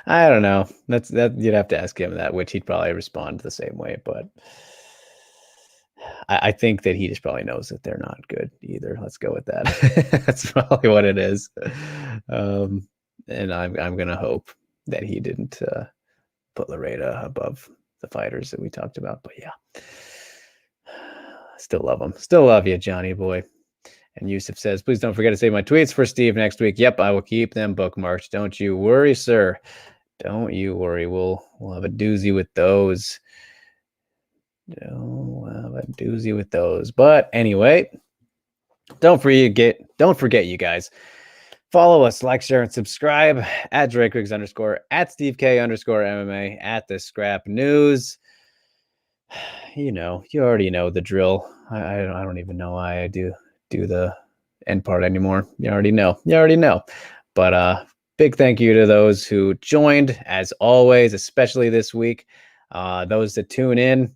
That you'd have to ask him that, which he'd probably respond the same way. But I think that he just probably knows that they're not good either. Let's go with that. That's probably what it is. And I'm gonna hope that he didn't put Laredo above the fighters that we talked about. But yeah, still love him. Still love you, Johnny boy. And Yusuf says, please don't forget to save my tweets for Steve next week. Yep, I will keep them bookmarked. Don't you worry, sir. Don't you worry. We'll have a doozy with those. We'll have a doozy with those. But anyway, don't forget, you guys. Follow us, like, share, and subscribe at Drake Riggs _, at Steve K _MMA, at The Scrap News. You already know the drill. I don't even know why I do the end part anymore. You already know. But big thank you to those who joined, as always, especially this week. Those that tune in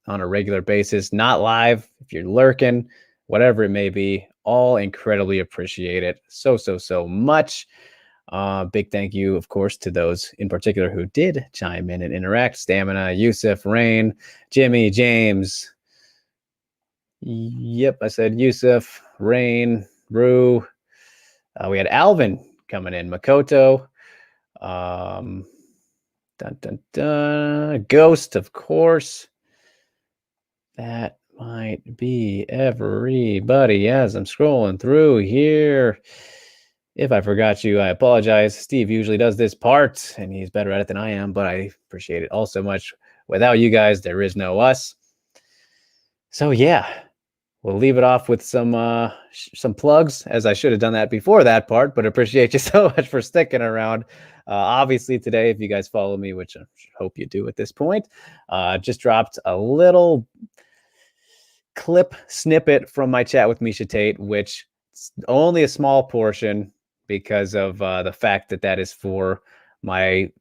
on a regular basis, not live, if you're lurking, whatever it may be, all incredibly appreciate it so much. Big thank you, of course, to those in particular who did chime in and interact. Stamina, Yusuf, Rain, Jimmy, James. Yep, I said Yusuf, Rain, Rue. We had Alvin coming in, Makoto, Ghost, of course. That might be everybody as I'm scrolling through here. If I forgot you, I apologize. Steve usually does this part, and he's better at it than I am, but I appreciate it all so much. Without you guys, there is no us. So yeah, we'll leave it off with some plugs, as I should have done that before that part, but appreciate you so much for sticking around. Obviously today, if you guys follow me, which I hope you do at this point, just dropped a little clip snippet from my chat with Misha Tate, which is only a small portion because of the fact that is for my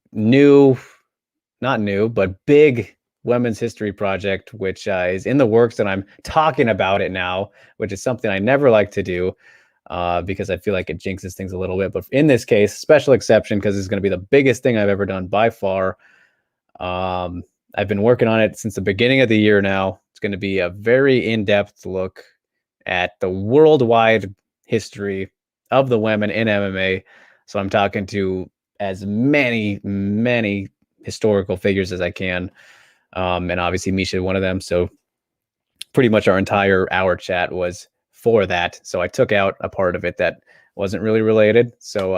not new, but big women's history project, which is in the works, and I'm talking about it now, which is something I never like to do because I feel like it jinxes things a little bit. But in this case, special exception, because it's going to be the biggest thing I've ever done by far. I've been working on it since the beginning of the year now. It's going to be a very in-depth look at the worldwide history of the women in MMA. So I'm talking to as many historical figures as I can. And obviously Misha, one of them. So pretty much our entire hour chat was for that. So I took out a part of it that wasn't really related. So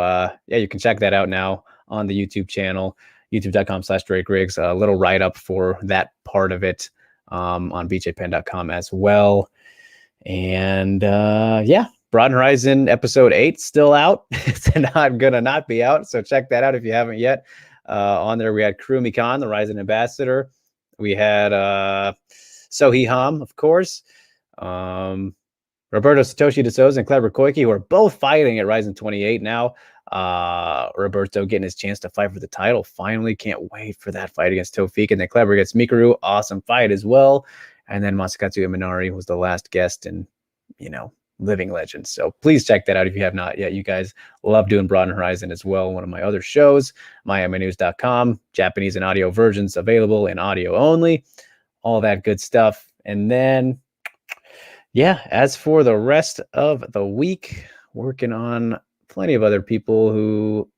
yeah, you can check that out now on the YouTube channel, youtube.com/Drake Riggs. A little write-up for that part of it on bjpen.com as well. And yeah, Broad Horizon episode 8 still out. It's not gonna not be out, so check that out if you haven't yet. On there we had Kurumi Khan, the Rising Ambassador. We had Sohee Ham, of course, Roberto Satoshi de Souza and Kleber Koike, who are both fighting at Rising 28 now. Roberto getting his chance to fight for the title. Finally, can't wait for that fight against Tofik. And then Kleber against Mikuru. Awesome fight as well. And then Masakatsu Imanari was the last guest. And, living legends. So please check that out if you have not yet. You guys love doing Broaden Horizon as well. One of my other shows, miaminews.com, Japanese and audio versions available in audio only, all that good stuff. And then, yeah, as for the rest of the week, working on plenty of other people who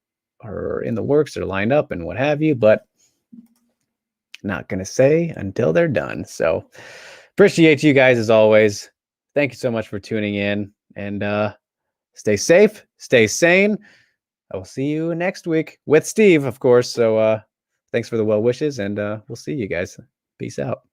are in the works or lined up and what have you, but not going to say until they're done. So appreciate you guys as always. Thank you so much for tuning in, and stay safe, stay sane. I will see you next week with Steve, of course. So thanks for the well wishes, and we'll see you guys. Peace out.